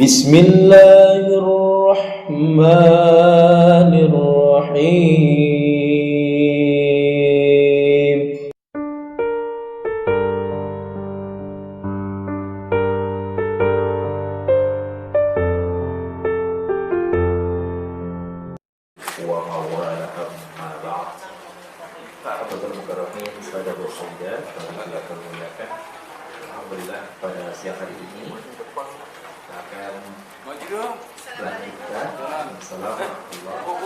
Bismillahirrahmanirrahim. Wa mawala amma ba'd. Fa'abdul mukarramin sahabat bersahabat yang akan menggunakan. Alhamdulillah pada siang hari ini kita akan melanjutkan. Assalamualaikum.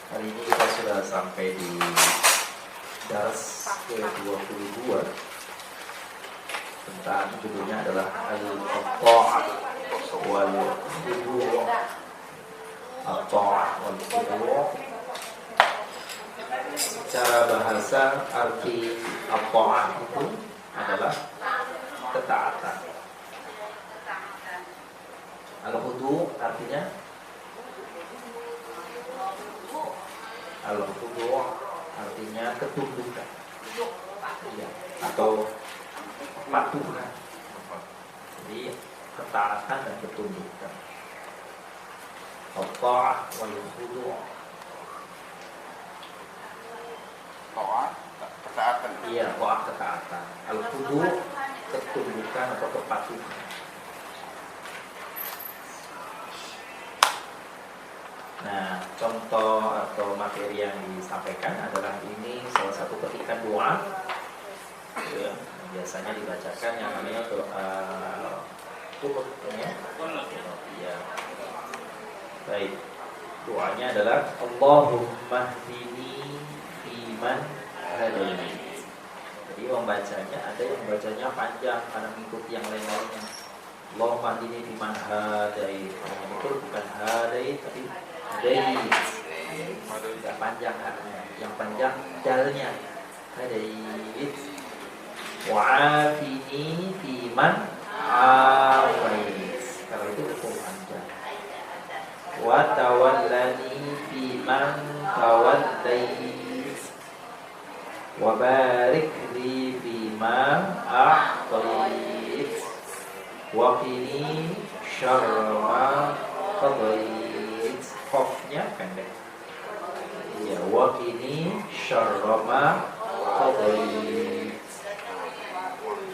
Hari ini kita sudah sampai di dars ke-22 tentang judulnya adalah al-ta'ah wal khudu'. At-ta'ah wal khudu'. Secara bahasa arti at-ta'ah itu adalah ketaatan. Al-khudu' artinya ketundukan, ya, atau kepatuhan. Jadi ketaatan dan ketundukan. At-ta'ah wal khudu'. Ta'ah ketaatan. Iya, ta'ah ketaatan. Al-khudu' ketundukan atau kepatuhan. Nah, contoh atau materi yang disampaikan adalah ini salah satu petikan doa, ya, biasanya dibacakan yang namanya doa qunut, ya. Ya. Baik, doanya adalah Allahumma hdini fiman hadait. Jadi membacanya ada yang membacanya panjang karena mengikuti yang lain-lainnya. Allahumma hdini fiman hadait. Yang betul bukan hadait tapi hadait. Tidak panjang haknya. Yang panjang dalnya. Hadait. Wa'afini fiman afait. Kalau itu betul panjang. Wa tawallani fiman tawallait. Wa barik li fima a'tait. Wa qini syarra ma qadait. Qafnya pendek. Ya, wa qini syarra ma qadait.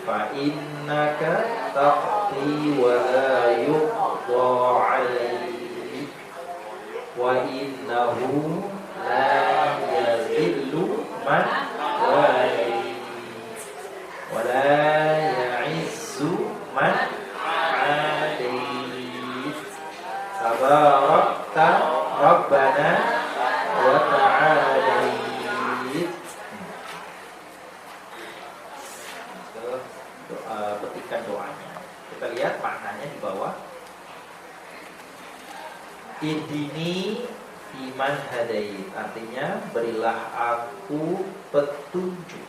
Fa innaka taqdi wa la yuqda 'alaik. Wa innahu la yadhillu man walait wa la ya'izzu man 'adait. Tabarakta Rabbana wa ta'alait. Petikan doanya. Kita lihat maknanya di bawah. Ihdini fiman hadait, artinya berilah aku petunjuk.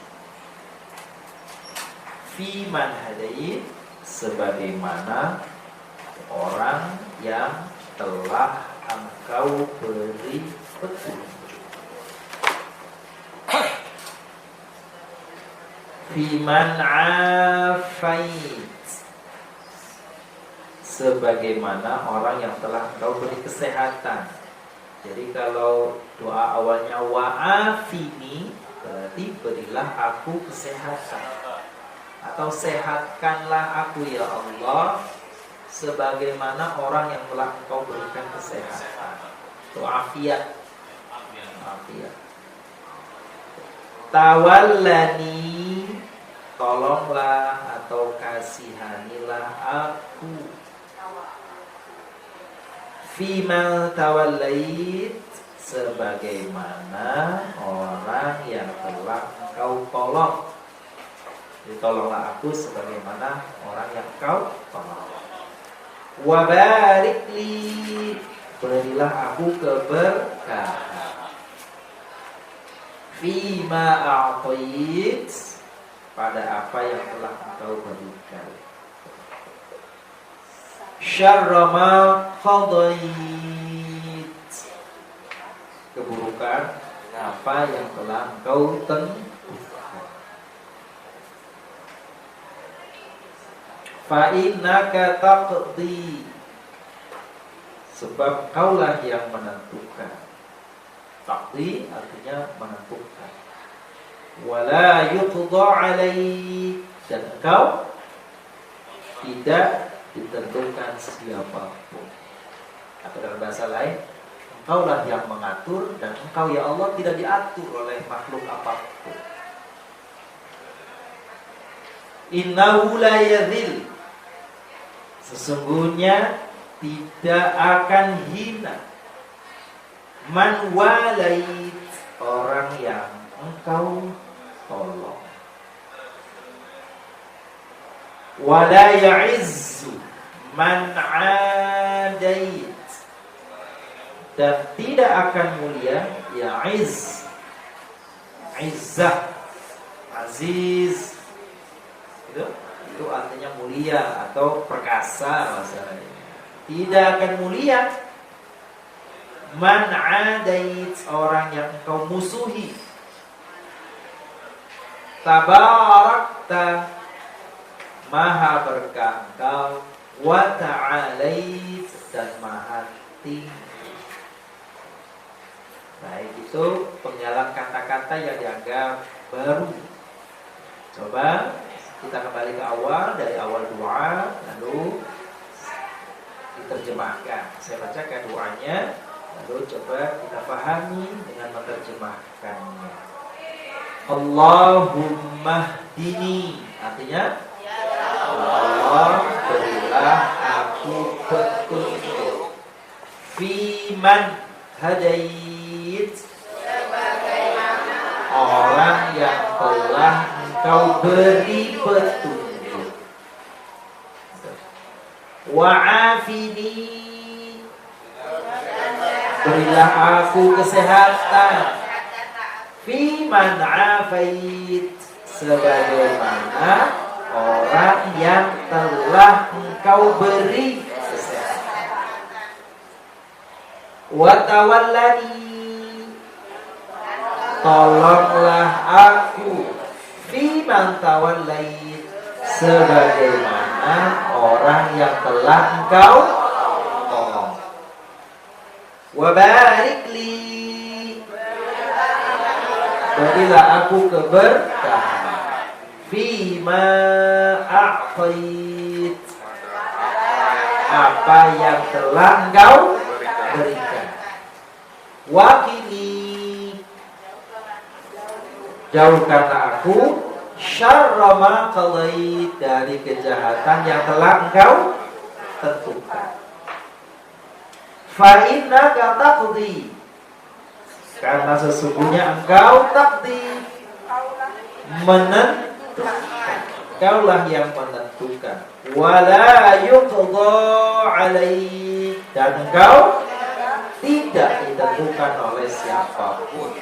Fiman hadait, sebagaimana orang yang telah engkau beri petunjuk. Fiman afait, sebagaimana orang yang telah engkau beri kesehatan. Jadi kalau doa awalnya wa'afini, berarti berilah aku kesehatan, atau sehatkanlah aku ya Allah sebagaimana orang yang telah engkau berikan kesehatan. Itu afiat. Afiat. Tawallani, tolonglah atau kasihanilah aku. Fima tawallait, sebagaimana orang yang telah engkau tolong. Jadi tolonglah aku sebagaimana orang yang engkau tolong. Wa barik li, berilah aku keberkahan. Fima a'tait, pada apa yang telah engkau berikan. Syarra ma qadait, keburukan apa yang telah engkau tentukan. Fa innaka taqdi, sebab kaulah yang menentukan. Taqdi artinya menentukan. Wala yuqda alaik, dan engkau tidak ditentukan siapapun. Atau dalam bahasa lain, engkaulah yang mengatur, dan engkau ya Allah tidak diatur oleh makhluk apapun. Innahu la yadhil, sesungguhnya tidak akan hina, man walait, orang yang engkau tolong. Wala ya'izzu man adait, dan tidak akan mulia ya'iz, izzah, aziz, itu artinya mulia atau perkasa masalahnya. Tidak akan mulia man adait, orang yang engkau musuhi. Tabarakta, maha berkah engkau, wa ta'alait, dan maha tinggi. Baik, itu penggalan kata-kata yang dianggap baru. Coba kita kembali ke awal, dari awal doa, lalu diterjemahkan. Saya bacakan doanya, lalu coba kita pahami dengan menerjemahkannya. Allahumma hdini, artinya Allah berilah aku petunjuk. Fiman hadait, orang yang telah engkau beri petunjuk. Wa'afini, berilah aku kesehatan. Fiman afait, sebagaimana orang yang telah engkau beri kesehatan. Wa tawallani, tolonglah aku. Fiman tawallait, sebagaimana orang yang telah engkau tolong. Wa barik li, berilah aku keberkahan. Fima a'tait, apa yang telah engkau berikan. Wakini, jauhkanlah aku syarra ma qadait, dari kejahatan yang telah engkau tentukan. Fa innaka taqdi, karena sesungguhnya engkau takdir, menentukan, kaulah yang menentukan. Wala yuqda alaik, dan engkau tidak ditentukan oleh siapapun.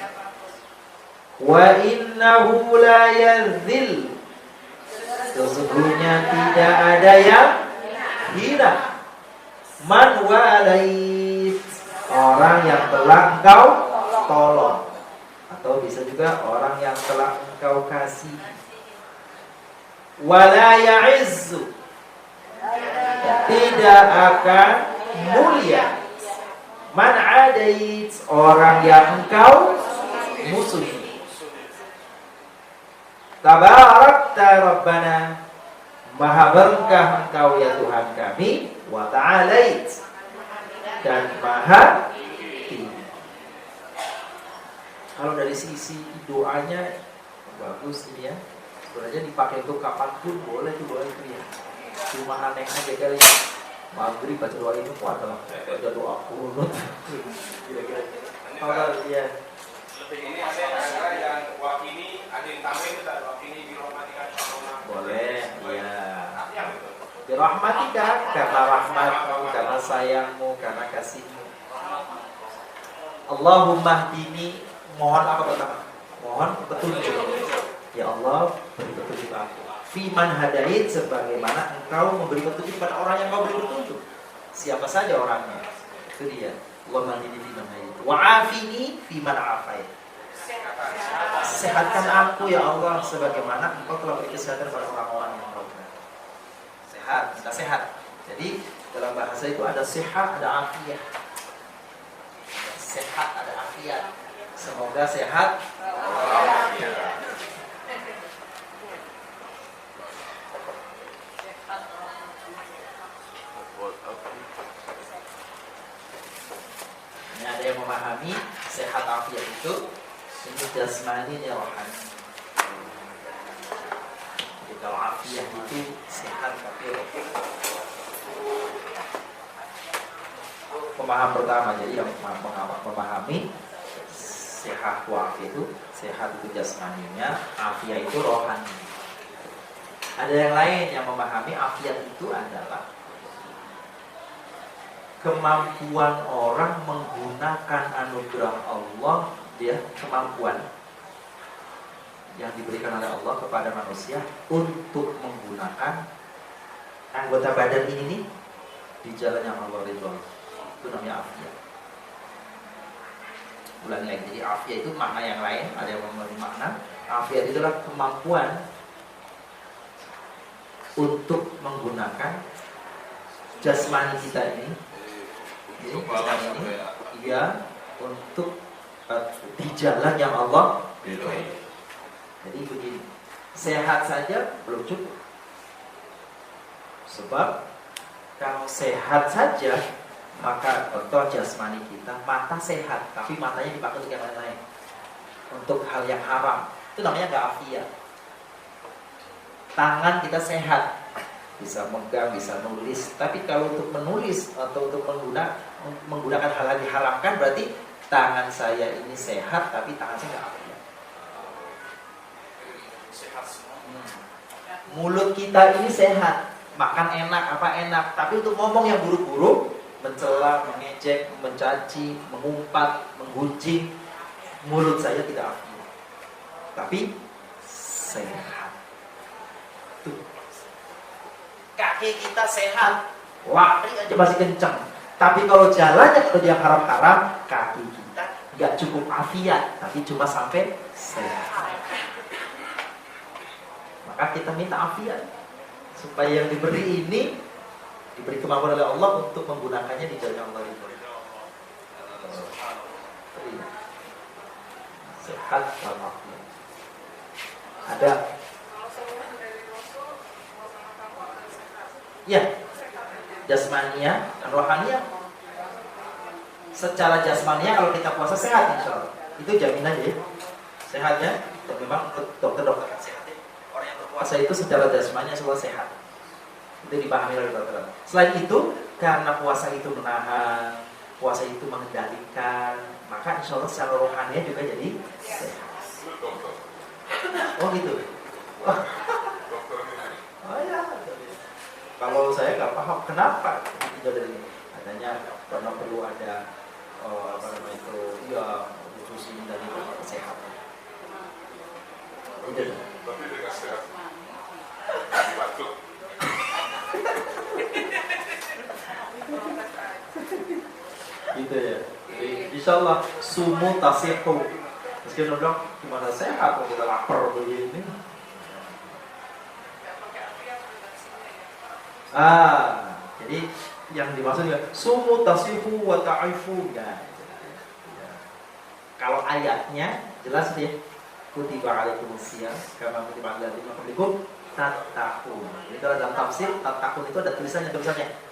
Wa innahu la yadhil, sesungguhnya tidak ada yang hina, man walait, orang yang telah engkau tolong, atau bisa juga orang yang telah engkau kasih. Wala ya'izzu, tidak akan mulia, man adait, orang yang engkau musuhi. Tabarakta Rabbana, maha berkah engkau ya Tuhan kami, wa ta'alait, dan maha tinggi. Kalau dari sisi doanya bagus ini ya, sebenarnya dipakai untuk kapanpun boleh tuh doa itu ya. Cuma aneh aja kali maghrib baca doa itu kuat lah, baca doa kunut. Kira-kira. Kalau ya Ini ada yang wakini, ada yang tambahin itu tak wakini birahmatika boleh ya. Birahmatika, karena rahmatmu, karena sayangmu, karena kasihmu. Allahumma hdini, mohon apa pertama? Mohon petunjuk. Ya Allah, beri petunjuk aku. Fiman hadait, sebagaimana engkau memberi petunjuk pada orang yang kau beri petunjuk. Siapa saja orangnya, itu dia. Allahumma hdini fiman hadait, wa'afini fiman afait, Sehatkan aku ya Allah sebagaimana Engkau telah beri kesehatan pada orang-orang yang berobat. Sehat, kita sehat. Jadi dalam bahasa itu ada sehat, ada afiat. Sehat, ada afiat. Semoga sehat. Ini ada yang memahami sehat afiat itu ini jasmani ya rohani. Jadi kalau afiat itu sehat tapi rohani. Pemahaman pertama, jadi yang memahami sehat wa'afiat itu, sehat itu jasmaninya, afiat itu rohani. Ada yang lain yang memahami afiat itu adalah kemampuan orang menggunakan anugerah Allah, dia kemampuan yang diberikan oleh Allah kepada manusia untuk menggunakan anggota badan ini nih di jalan yang Allah ridhoi. Itu namanya afiat. Ulangi lagi, jadi afiat itu makna yang lain, ada yang memberi makna. Afiat itu adalah kemampuan untuk menggunakan jasmani kita ini, iya, untuk di jalan yang Allah ridhoi. Jadi begini, sehat saja belum cukup. Sebab kalau sehat saja, maka contoh jasmani kita, mata sehat, tapi matanya dipakai untuk yang lain-lain, untuk hal yang haram, itu namanya gak afiat. Tangan kita sehat, bisa megang, bisa nulis, tapi kalau untuk menulis atau untuk menggunakan hal yang diharamkan, berarti tangan saya ini sehat, tapi tangan saya gak afiat. Mulut kita ini sehat, makan enak, apa enak, tapi untuk ngomong yang buruk-buruk, mencela, mengejek, mencaci, mengumpat, menggunjing, mulut saya tidak afiat, tapi sehat. Tuh. Kaki kita sehat, lari aja masih kencang, tapi kalau jalannya ke yang haram-haram, kaki kita nggak cukup afiat, tapi cuma sampai sehat. Maka kita minta afiat supaya yang diberi ini diberi kemampuan oleh Allah untuk menggunakannya di jalan Allah itu. Sehat walafiat. Ada. Ya, jasmania dan rohania. Secara jasmania kalau kita puasa sehat insya Allah. Itu jaminan ya. Sehatnya, dan memang dokter-dokter sehat ya. Orang yang berpuasa itu secara jasmania semua sehat. Itu dipahami oleh dokter. Selain itu, karena puasa itu menahan, puasa itu mengendalikan, maka insya Allah secara rohaninya juga jadi sehat. Oh gitu. Oh ya. Kalau saya nggak paham kenapa itu dari adanya karena perlu ada apa namanya itu ya khusus dari kesehatan. Itu. Tapi dengan sehat. Batuk. Gitu ya. Insya Allah sumu tasihu. Meskipun dok gimana sehat kalau kita lapar begini. Jadi yang dimaksud ya sumu tasihu wa ta'ifu ya. Kalau ayatnya jelas ya. Kutiba alaikumusiyam kama kutiba alal ladzina min qablikum tattaqun. Jadi kalau dalam tafsir tattaqun itu ada tulisannya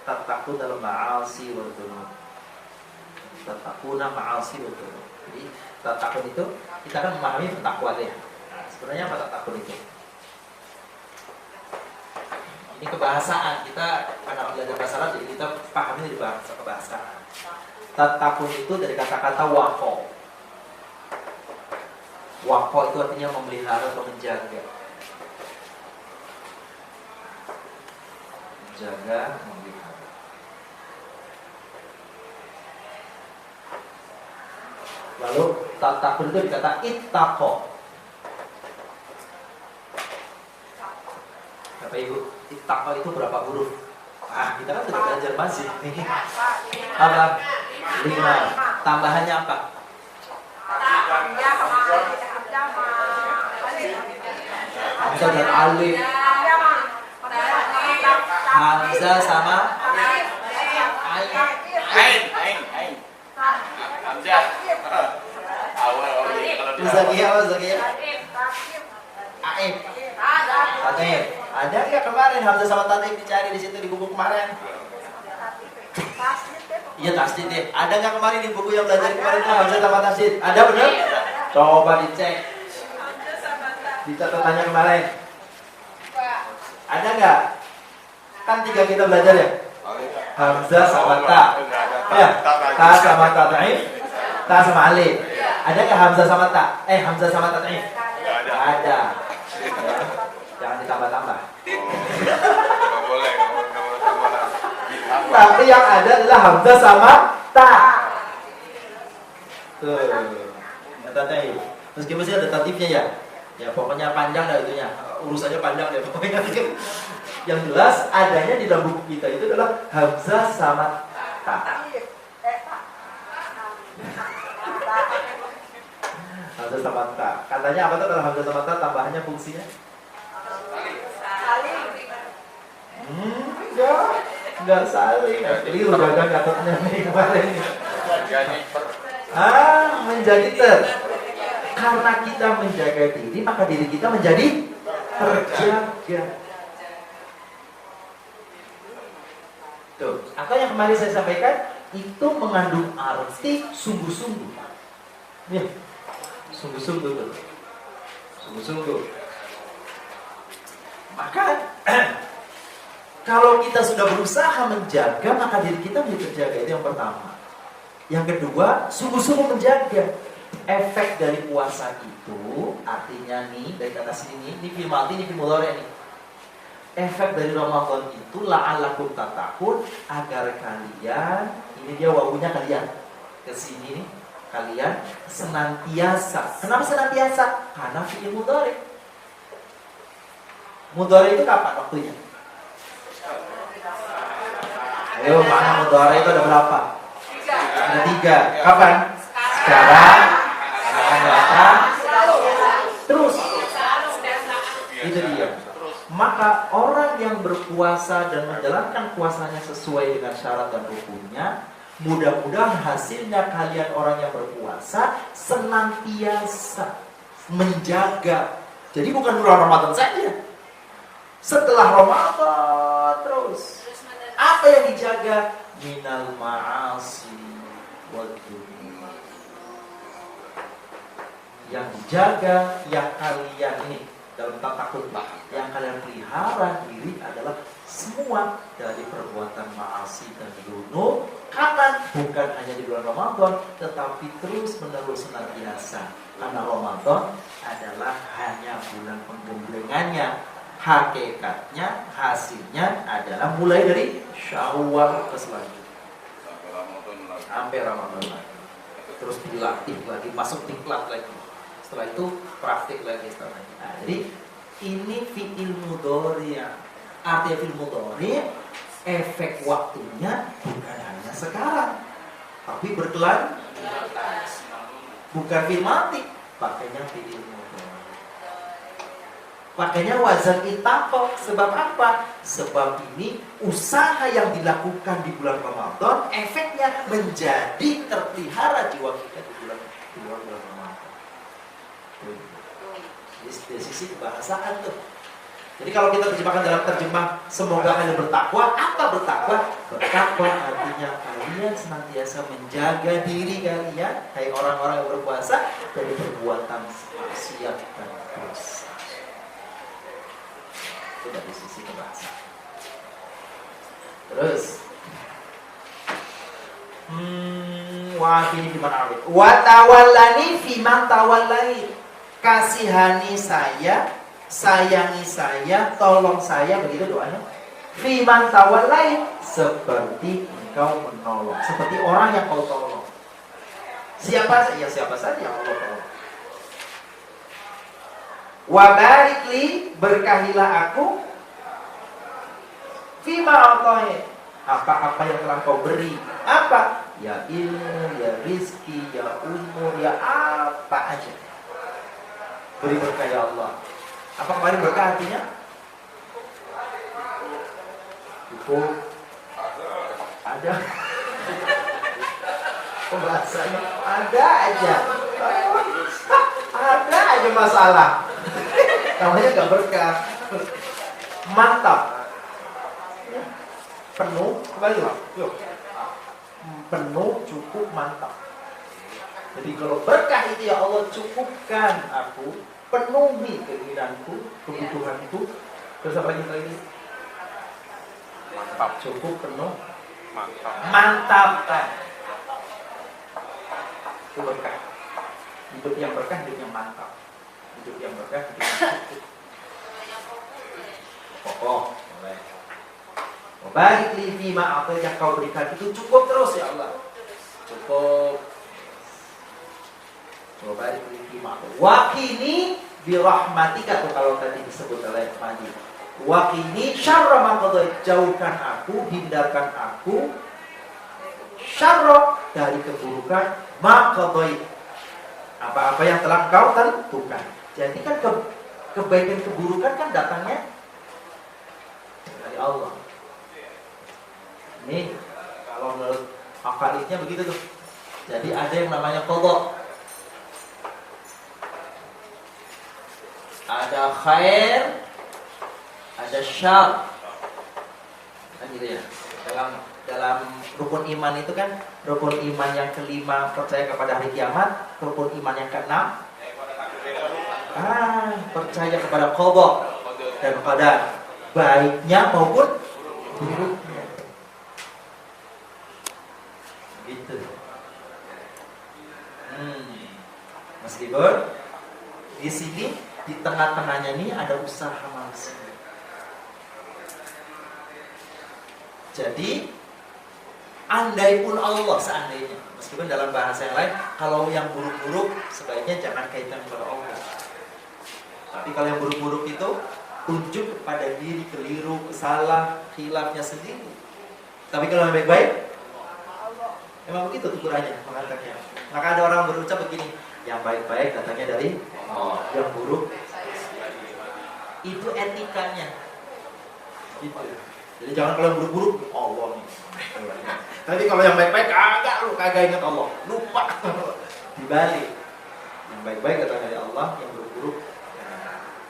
tattaqun dalam ma'asi wa dzunub. Tattaquna ma'asi wa dzunub. Jadi tattaqun itu kita kan memahami bertakwa ya. Nah, sebenarnya apa tattaqun itu? Ini kebahasaan kita karena belajar bahasa Arab jadi kita pahami dari bahasa kebahasaan. Tattaqun itu dari kata-kata waqo. Waqo itu artinya memelihara atau menjaga. Menjaga, memelihara. Lalu tattaqun itu dikata ittaqo. Apa Ibu? Ittaqo itu berapa huruf? Kita kan sudah belajar masih. Apa? 5. Tambahannya apa? Hamzah dan alif. Hamzah sama Ain. Hamzah. Awal kalau Zakia apa Zakia? Aib. Tatif. Ada nggak kemarin Hamzah sama Tatif dicari di situ di buku kemarin? Iya tasdid deh. Ada nggak kemarin di buku yang belajar kemarin itu Hamzah sama tasdid? Ada bener? Coba dicek. Di catatannya kemarin. Ada nggak? Kan 3 kita belajar ya. Hamzah sama ta. Ya. Ta sama ta taif. Ta sama alif. Ada nggak Hamzah sama ta? Hamzah sama ta taif? Ada. Ya. Jangan ditambah-tambah. nggak boleh tambah. Tapi yang ada adalah Hamzah sama ta. Tuh. Kata taif. Terus gimana sih ada tatifnya ya? Ya pokoknya panjang dah itunya. Urusannya panjang deh pokoknya. Yang jelas adanya di dalam buku kita itu adalah Hamzah sama ta. Hamzah sama ta. Katanya apa tuh kalau Hamzah sama ta tambahannya fungsinya? Enggak saling. Keliru gagal katanya nih kemarin nih. Menjadi ter. Karena kita menjaga diri, maka diri kita menjadi terjaga. Tuh, atau yang kemarin saya sampaikan itu mengandung arti sungguh-sungguh. Ya, sungguh-sungguh tuh. Sungguh-sungguh. Maka kalau kita sudah berusaha menjaga, maka diri kita menjadi terjaga. Itu yang pertama. Yang kedua, sungguh-sungguh menjaga. Efek dari puasa itu artinya nih dari kata sini, ini fil madhi, ini fil mudhari nih. Efek dari Ramadan itu la'allakum tattaqun, agar kalian, ini dia wawunya kalian kesini nih, kalian senantiasa. Kenapa senantiasa? Karena fi'il mudhari. Mudhari itu kapan waktunya? Ayo, mana mudhari itu ada berapa? Ada 3. Kapan? Sekarang, akan datang, terus. Itu dia. Maka orang yang berpuasa dan menjalankan puasanya sesuai dengan syarat dan rukunnya, mudah-mudahan hasilnya kalian orang yang berpuasa senantiasa menjaga. Jadi bukan bulan Ramadan saja. Setelah Ramadan terus. Apa yang dijaga? Minal ma'asi wal dzunub. Yang dijaga, yang kalian ini dalam tatakut, yang kalian pelihara diri adalah semua dari perbuatan ma'asi dan dzunub. Karena bukan hanya di bulan Ramadan, tetapi terus menerus senantiasa. Karena Ramadan adalah hanya bulan penggemblengannya. Hakikatnya, hasilnya adalah mulai dari Syawal ke selanjutnya sampai Ramadan lagi. Terus dilatih lagi, masuk diklat lagi. Setelah itu praktik lagi setelahnya. Nah, jadi ini fi'il mudhari. Artinya fi'il mudhari, efek waktunya bukan hanya sekarang, tapi berkelanjutan. Bukan fi'il mati, pakainya fi'il mudhari. Makanya wazan itaqo. Sebab apa? Sebab ini usaha yang dilakukan di bulan Ramadan, efeknya menjadi terpelihara jiwa kita di bulan Ramadan. Dari sisi kebahasaan tuh. Jadi kalau kita terjemahkan dalam terjemah semoga kalian bertakwa, apa bertakwa? Bertakwa artinya kalian senantiasa menjaga diri kalian, hai orang-orang yang berpuasa, dari perbuatan maksiat dan dosa. Itu dari sisi kebahasaan. Terus wa'afini fiman awid wa tawallani fiman tawallai. Kasihani saya, sayangi saya, tolong saya, begitu doanya. Fiman tawallai, seperti engkau menolong, seperti orang yang kau tolong. Siapa saja yang Allah tolong. Wa barikli, berkahilah aku, fima a'tayt, apa-apa yang telah kau beri. Apa? Ya ilmu, ya rizki, ya umur, ya apa aja. Beri berkah ya Allah. Apa kemarin berkah artinya? Cukup. Ada. Pembahasannya ada aja. Ada aja masalah. Namanya gak berkah. Mantap. Penuh, kembali lah. Yuk. Penuh, cukup, mantap. Jadi kalau berkah itu ya Allah cukupkan aku, penuhi keinginanku, kebutuhanku. Terus apa lagi? Mantap, cukup, penuh, mantap kan. Itu berkah. Hidup yang berkah, hidup yang mantap. Hidup yang berkah, hidup yang cukup. Pokok, boleh. Baik li fima apa yang kau berikan itu cukup terus ya Allah. Cukup. Baik li fima. Wakini birahmatika tuh kalau tadi disebut oleh Madi. Wakini syarra ma qadai, jauhkan aku, hindarkan aku syarra dari keburukan ma qadai, apa-apa yang telah kau tentukan. Jadi kan kebaikan keburukan kan datangnya dari Allah. Ini kalau menurut akalnya begitu tuh. Jadi ada yang namanya qadha. Ada khair, ada syar. Kan gitu ya. Dalam rukun iman itu kan, rukun iman yang kelima percaya kepada hari kiamat, rukun iman yang keenam percaya kepada qadha dan qadar, baiknya maupun buruknya. Gitu. Meskipun di sini di tengah-tengahnya ini ada usaha manusia. Jadi andai pun Allah seandainya, meskipun dalam bahasa yang lain, kalau yang buruk-buruk sebaiknya jangan kaitkan kepada Allah. Tapi kalau yang buruk-buruk itu tunjuk kepada diri, keliru, salah, khilafnya sendiri. Tapi kalau yang baik-baik, memang begitu ukurannya, mengatakannya. Maka ada orang berucap begini, yang baik-baik datangnya dari Allah, yang buruk itu etikanya. Gitu. Jadi jangan kalau yang buruk-buruk Allah nih. Tapi kalau yang baik-baik kagak ingat Allah, lupa. Dibalik. Yang baik-baik datang dari Allah, yang buruk-buruk.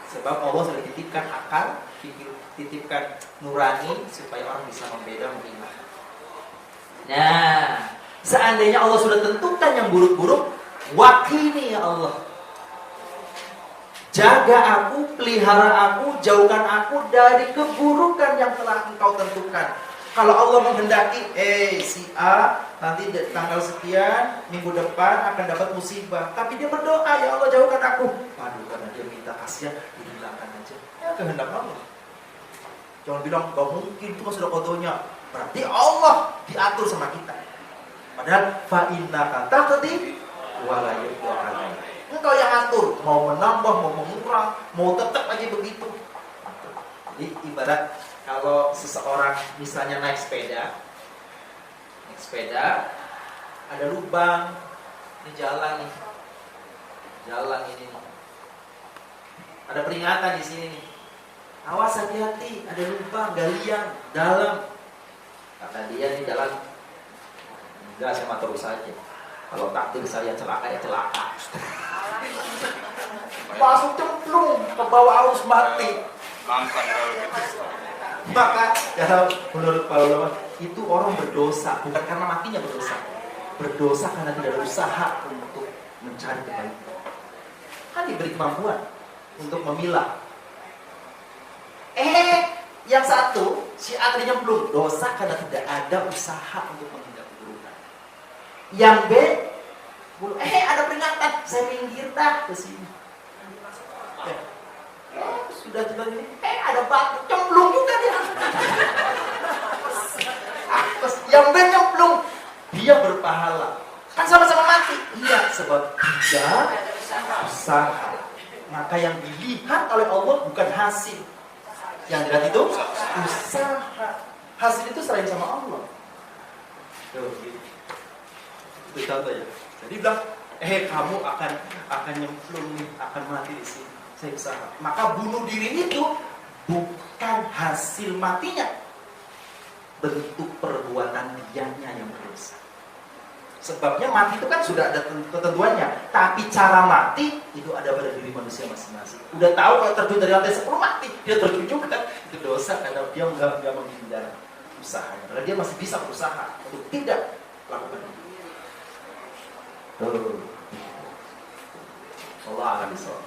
Sebab Allah sudah titipkan akal, titipkan nurani supaya orang bisa membeda, memilah. Nah, seandainya Allah sudah tentukan yang buruk-buruk, wakini ya Allah, jaga aku, pelihara aku, jauhkan aku dari keburukan yang telah Engkau tentukan. Kalau Allah menghendaki, si A nanti tanggal sekian minggu depan akan dapat musibah, tapi dia berdoa, ya Allah jauhkan aku. Waduh, karena dia minta kasihan, dihilangkan aja. Ya kehendak Allah. Jangan bilang gak mungkin, itu kan sudah kodonya. Berarti Allah diatur sama kita. Padahal fa'innaka taqdi wa la yuqda 'alaik. Engkau yang atur, mau menambah, mau mengurang, mau tetap aja begitu. Jadi ibarat kalau seseorang misalnya naik sepeda, ada lubang, ini jalan nih, jalan ini nih. Ada peringatan di sini nih. Awas hati-hati, ada lubang, galian, dalam. Kata dia nih jalan, enggak saya mah terus saja. Kalau takdir saya celaka ya celaka. Masuk cemplung ke bawah arus mati. Maka kalau menurut para ulama itu orang berdosa bukan karena matinya berdosa karena tidak ada usaha untuk mencari kebaikan. Kan diberi kemampuan untuk memilah. Yang satu si A nyemplung, dosa karena tidak ada usaha untuk menghindar keburukan. Yang B, ada peringatan, saya minggir dah ke sini. Sudah jelas ini, ada batu, cemplung juga dia. Yang B nyemplung, dia berpahala. Kan sama-sama mati. Iya, sebab tidak usaha. Maka yang dilihat oleh Allah bukan hasil. Yang dilihat itu usaha. Hasil itu selain sama Allah. Itu contoh ya. Jadi bilang, kamu akan nyemplung nih, akan mati di sini. saya usaha. Maka bunuh diri itu bukan hasil matinya, bentuk perbuatan dianya yang berdosa. Sebabnya mati itu kan sudah ada ketentuannya, tapi cara mati itu ada pada diri manusia masing-masing. Udah tahu kalau terjun dari lantai 10 mati, dia terjun juga, itu dosa karena dia nggak menghindar usahanya. Karena dia masih bisa berusaha untuk tidak lakukan itu. Allah akan disawab.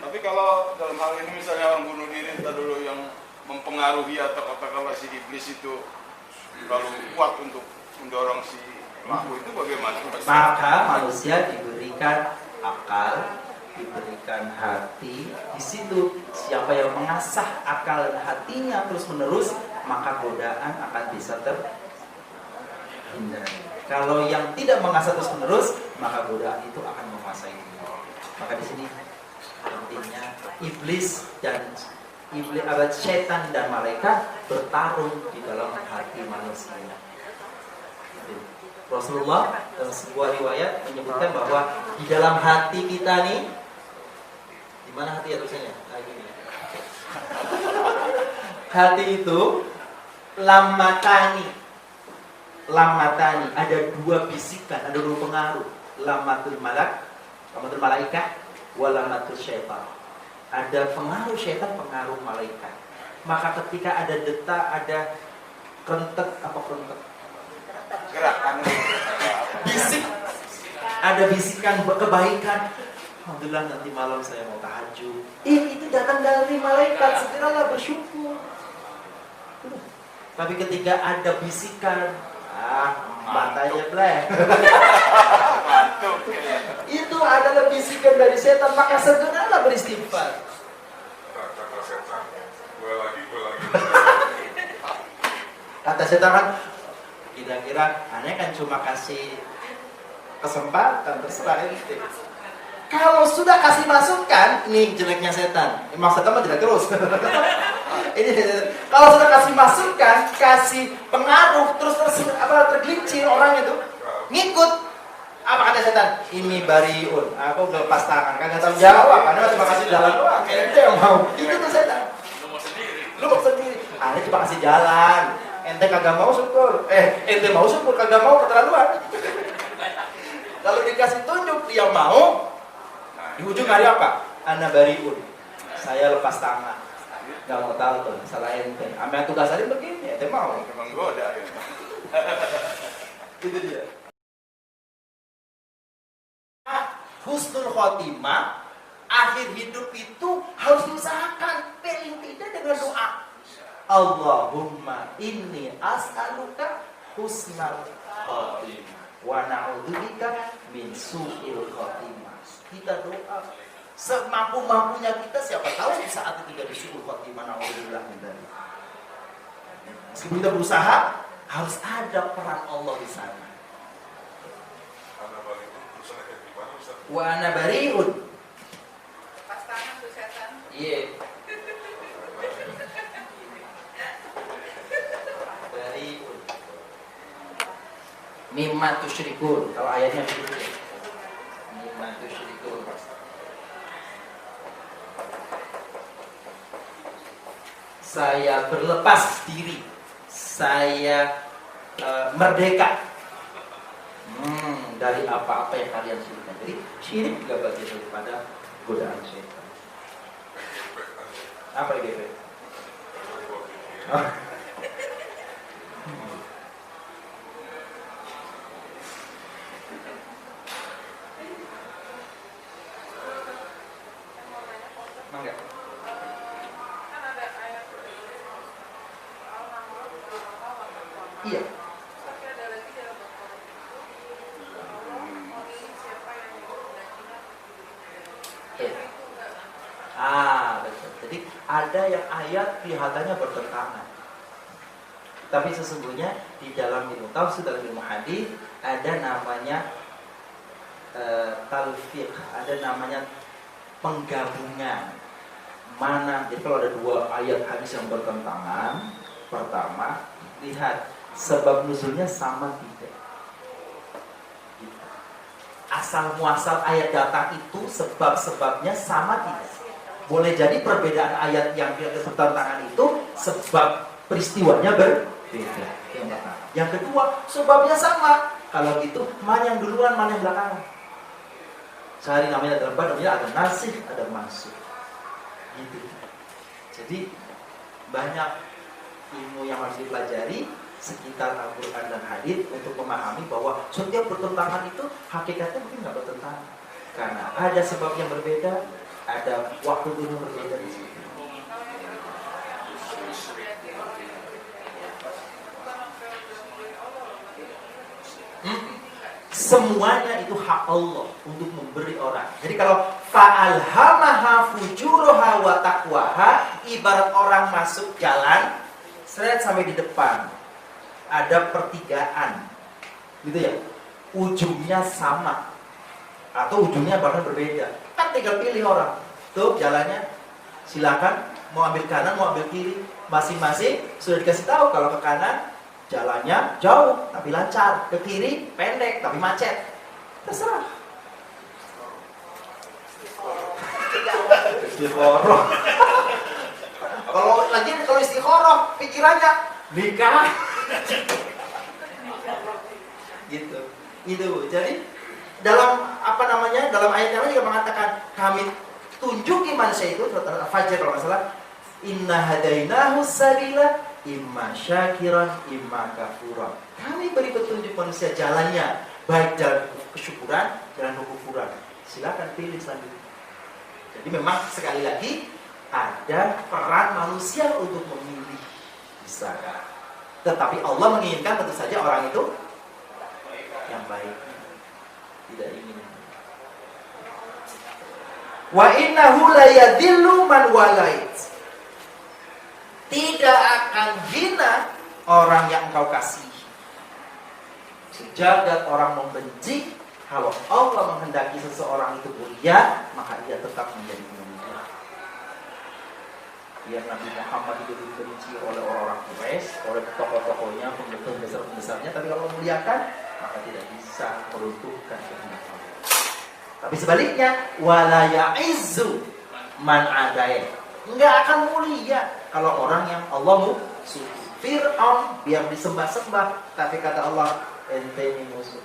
Tapi kalau dalam hal ini misalnya orang bunuh diri entah dulu yang mempengaruhi atau katakanlah si iblis itu terlalu kuat untuk mendorong si pelaku itu bagaimana? Maka manusia diberikan akal, diberikan hati. Di situ siapa yang mengasah akal dan hatinya terus menerus, maka godaan akan bisa terhindari. Kalau yang tidak mengasah terus menerus, maka godaan itu akan menguasai dia. Maka di sini pentingnya iblis ada setan dan malaikat bertarung di dalam hati manusia. Rasulullah dalam sebuah riwayat menyebutkan bahwa di dalam hati kita nih, di mana hati ya tulisannya? Hati itu lamatani, ada dua bisikan, ada dua pengaruh, lamatul malaikat, walamatul syaitan. Ada pengaruh syaitan, pengaruh malaikat. Maka ketika ada detak, ada kerentek, Gerakan bisik, ada bisikan kebaikan. Alhamdulillah nanti malam saya mau tahajud. Itu datang dari malaikat, segeralah bersyukur. Tapi ketika ada bisikan, matanya bleh. Itu adalah bisikan dari setan, maka segeralah beristighfar. Kata setan kan, kira-kira aneh kan cuma kasih kesempatan, terserah itu. Kalau sudah kasih masukan, ini jeleknya setan. Emang setan mah tidak terus. Ini kalau sudah kasih masukan, kasih pengaruh, terus tergelincir orang itu ngikut. Apa kata setan? Ini bariun. Aku udah lepas tangan, kagak tahu jawab. Karena cuma kasih jalan doang. Ente yang mau. Itu tuh setan. Lu mau sendiri. Ane cuma kasih jalan. Ente kagak mau syukur. Ente mau syukur, kagak mau keterlaluan. Kalau dikasih tunjuk dia mau. Di ujung hari apa? Ana bariun. Saya lepas tangan. Gak mau tahu tuh, salah ente. Ambil tugas hari begini, ente mau. memang goda ya. Itu dia. Husnul khotimah, akhir hidup itu harus diusahakan, paling tidak dengan doa. Allahumma inni as'aluka husnul khotimah wa na'udzubika min su'il khotimah. Kita doa semampu-mampunya kita, siapa tahu di saat itu dari su'il khotimah, na'udzubillah min dzalik. Meskipun kita berusaha, harus ada peran Allah di sana. Wa ana bariun. Pas tangan tuh setan. Iya. Bariun. Mimma tusyrikun. Kalau ayatnya begitu. Mimma tusyrikun. Saya berlepas diri. Saya merdeka dari apa-apa yang kalian suruh. Jadi syirik juga bagian daripada godaan syaitan. Apa gitu? Enggak. Iya. Betul. Jadi ada yang ayat kelihatannya bertentangan. Tapi sesungguhnya di dalam ilmu tafsir, dalam ilmu hadis ada namanya talfiq, ada namanya penggabungan. Mana? Jadi kalau ada dua ayat hadis yang bertentangan, pertama lihat sebab nuzulnya sama tidak. asal muasal ayat datang itu sebab-sebabnya sama tidak? Boleh jadi perbedaan ayat yang bertentangan itu sebab peristiwanya berbeda. Yang kedua, sebabnya sama. Kalau gitu, mana yang duluan, mana yang belakangan? Sehari namanya dalam bahasa namanya ada nasih, ada mansukh. Gitu. Jadi banyak ilmu yang harus dipelajari sekitar Al-Quran dan Hadits untuk memahami bahwa setiap pertentangan itu hakikatnya mungkin nggak bertentangan, karena ada sebab yang berbeda, ada waktu yang berbeda di situ. Semuanya itu hak Allah untuk memberi orang. Jadi kalau fa'alhamaha fujuraha wa taqwaha, ibarat orang masuk jalan seret sampai di depan ada pertigaan, gitu ya, ujungnya sama atau ujungnya bahkan berbeda, kan tinggal pilih orang. Tuh jalannya, silakan mau ambil kanan mau ambil kiri, masing-masing sudah dikasih tahu. Kalau ke kanan jalannya jauh tapi lancar, ke kiri pendek tapi macet, terserah. Istikharah. Kalau istikharah pikirannya nikah. Gitu. Itu. Jadi dalam dalam ayat yang lain juga mengatakan kami tunjuki manusia itu surat Al-Fajr kalau nggak salah, inna hadainahu sabila imma syakiran imma kafuran. Kami beri petunjuk manusia jalannya, baik jalan kesyukuran, jalan kekufuran. Silakan pilih selanjutnya. Jadi memang sekali lagi ada peran manusia untuk memilih, bisa kan? Tetapi Allah menginginkan tentu saja orang itu yang baik, tidak ingin. Wa innahu la yadhillu man walait. Tidak akan hina orang yang engkau kasihi. Sejagat orang membenci, kalau Allah menghendaki seseorang itu mulia, maka dia tetap menjadi mulia. Biar Nabi Muhammad itu dibenci oleh orang-orang Quraisy, oleh tokoh-tokohnya, pembesar-pembesarnya, tapi kalau memuliakan, maka tidak bisa meruntuhkan kehendak Allah. Tapi sebaliknya, wala ya'izzu man adai. Enggak akan mulia kalau orang yang Allah musuh. Fir'aun biar disembah-sembah, tapi kata Allah, ente ini musuh,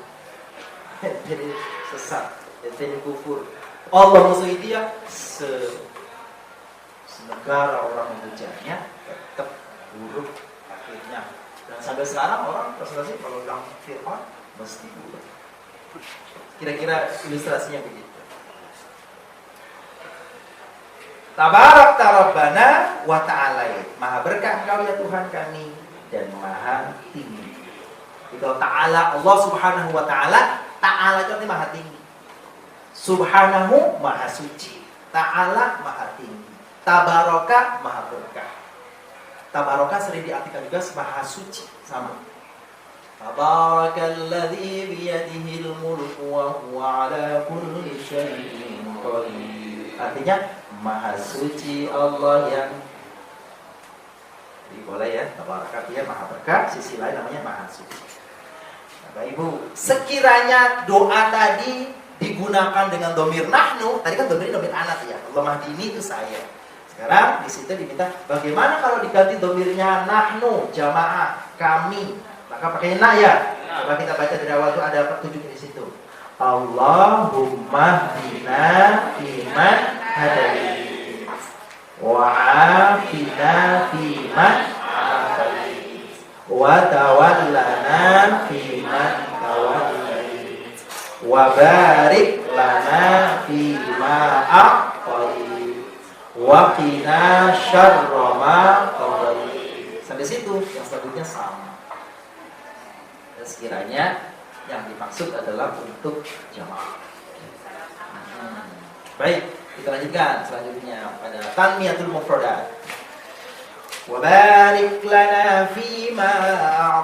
ente ini sesat, ente ini kufur. Allah musuhi dia, senegara orang membujanya, tetap buruk akhirnya. Dan sampai sekarang orang presentasi kalau bilang Fir'aun mesti buruk. Kira-kira ilustrasinya begitu. Tabarak Rabbana wa ta'ala. Maha berkah Engkau ya Tuhan kami dan maha tinggi. Itu ta'ala, Allah subhanahu wa ta'ala. Ta'ala itu artinya maha tinggi. Subhanahu maha suci, ta'ala maha tinggi. Tabaraka maha berkah. Tabaraka sering diartikan juga maha suci, sama. Tabarakalladzi biyadihil mulku wa huwa ala kulli syai'in qadir. Artinya maha suci Allah yang boleh ya, tabaraka dia maha berkah, sisi lain namanya maha suci. Bapak Ibu, sekiranya doa tadi digunakan dengan domir nahnu, tadi kan domir anak ya, Allah mahdini itu saya. Sekarang di situ diminta bagaimana kalau diganti domirnya nahnu, jamaah, kami, maka pakai na ya. Coba kita baca dari awal itu ada petunjuk di situ. Allahumma hdina fiman hadait wa afina fiman afait wa tawallana fiman tawallait wa barik lana fima a'tait wa qina syarra ma qadait. Sampai situ, yang selanjutnya sama. Dan sekiranya yang dimaksud adalah untuk jamaah. Baik, kita lanjutkan selanjutnya pada tanmiyatul mufradat. Wa barik lana fima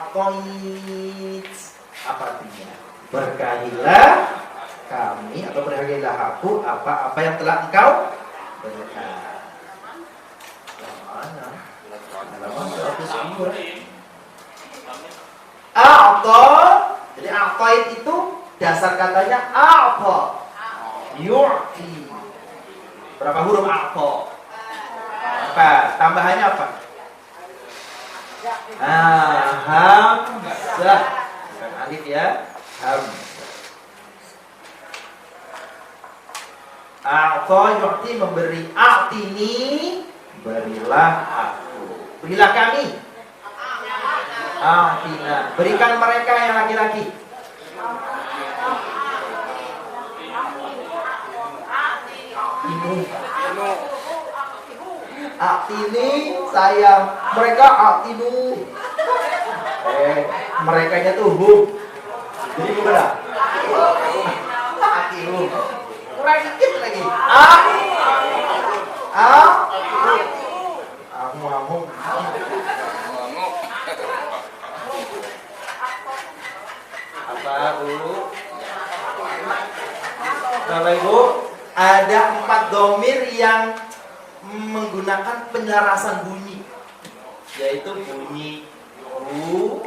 a'tait. Apa artinya? Berkahilah kami atau berkahilah aku apa yang telah engkau berikan. Halaman 102. A'ta, jadi a'tait itu Dasar katanya a'ta. Yu'ti. Berapa huruf a'ta? Apa? Tambahannya apa? Hamzah. Bukan alif ya. Hamzah. A'ta yu'ti, memberi. A'tini, berilah aku. Berilah kami. A'tina, berikan mereka yang laki-laki. A'tini, sayang. Mereka a'tinu. Merekanya tuh hum. Jadi gimana? A'tinu. Kurang dikit lagi. Apa Bu? Bapak Ibu, ada 4 domir yang menggunakan penyelarasan bunyi, yaitu bunyi hu,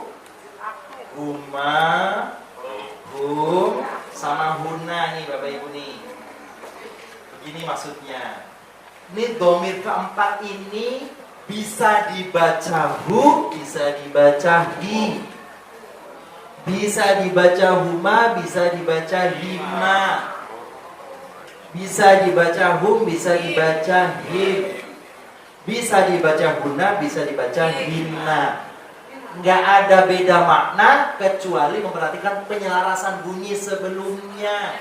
huma, hum, sama huna nih Bapak Ibu nih. Begini maksudnya. Ini domir keempat ini bisa dibaca hu, bisa dibaca hi, bisa dibaca huma, bisa dibaca hima, bisa dibaca hum, bisa dibaca him, bisa dibaca huna, bisa dibaca himna. Nggak ada beda makna kecuali memperhatikan penyelarasan bunyi sebelumnya.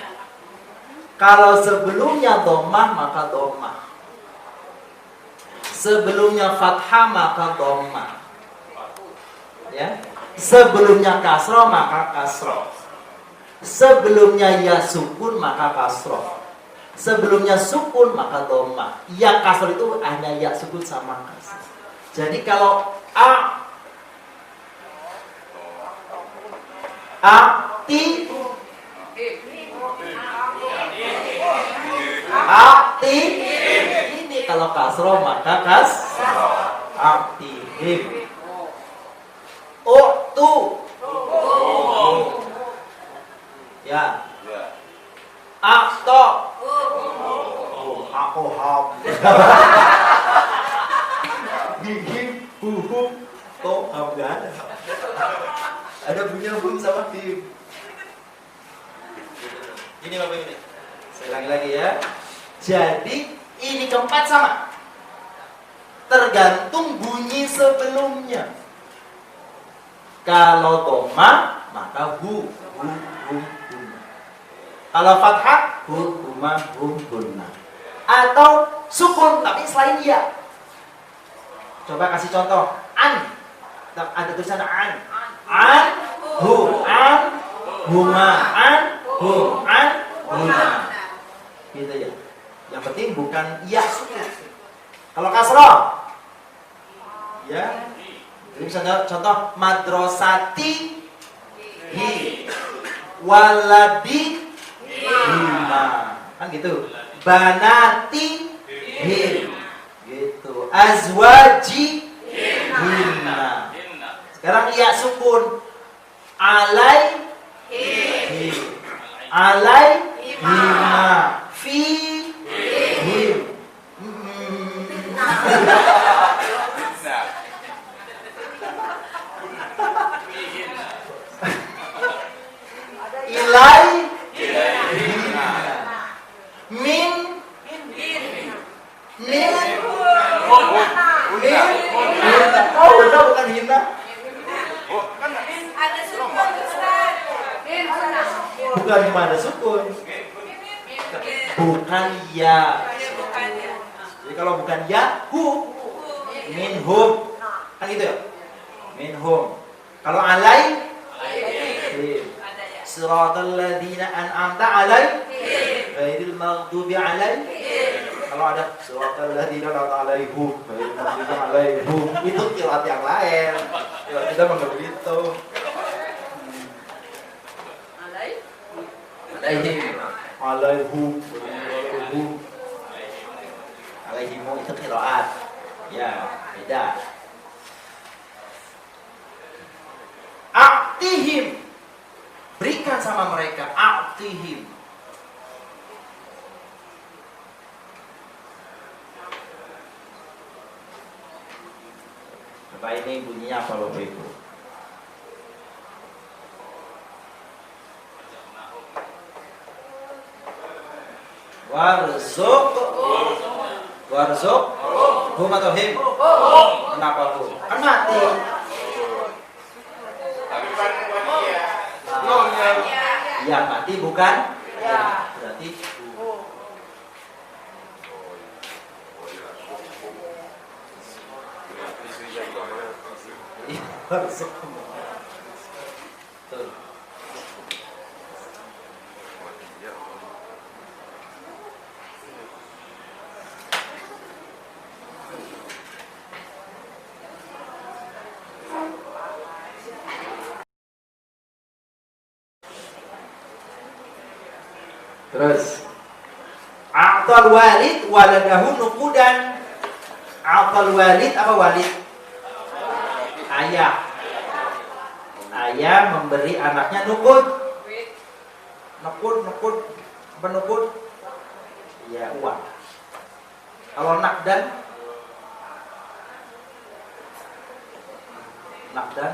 Kalau sebelumnya dhammah maka dhammah, sebelumnya fathah maka dhammah, ya. Sebelumnya kasroh maka kasroh, sebelumnya ya sukun maka kasroh, sebelumnya sukun maka dhammah. Ya kasroh itu hanya ya sukun sama kasroh. Jadi kalau ati, ini kalau kasroh maka atihim. Tu, ya. Akto, aku ham. Him, huhum, to, nggak ada. Ada bunyi hum sama him. Ini Bapak ini. Saya ulangi lagi ya. Jadi ini keempat sama. Tergantung bunyi sebelumnya. Kalau dhammah maka hu, hum. Kalau fathah hu, huma, hunna. Atau sukun tapi selain ya. Coba kasih contoh. An. Ada tulisan an. An, hu, an, huma, an, hu, an, huna. Gitu ya. Yang penting bukan ya sukun. Kalau kasroh, ya. Jadi misalnya contoh madrasati hi, waladi hima, kan gitu. Banati him, gitu. Azwaji himna. Sekarang ya sukun. Alai him, alai hima, fi him. Ilai min oh benar bukan hina. Ada sukun Ustaz. Bukan di mana sukun. Bukan ya. Jadi kalau bukan ya hu, minhum, kan gitu ya. Minhum. Kalau alai siratal ladzina an'amta alaihim ghairil maghdubi alaihim. Kalau ada siratal ladzina an'amta alaihim ghairil maghdubi alaihim, itu qiraat yang lain. Qiraat kita enggak begitu. Alaihim itu qiraat. Ya, beda. A'tihim, berikan sama mereka, a'tihim. Apa ini bunyinya apa Bapak Ibu? Warzuq hum atau him? Kenapa hum? Kan mati. Ya mati bukan? Ya. Berarti warzuq hum. Betul. Terus a'tal walid waladahu nuqudan. A'tal walid apa walid? Ayah. Ayah memberi anaknya nuqud. Nuqud. Apa nuqud? Ya, uang. Kalau nakdan? Nakdan?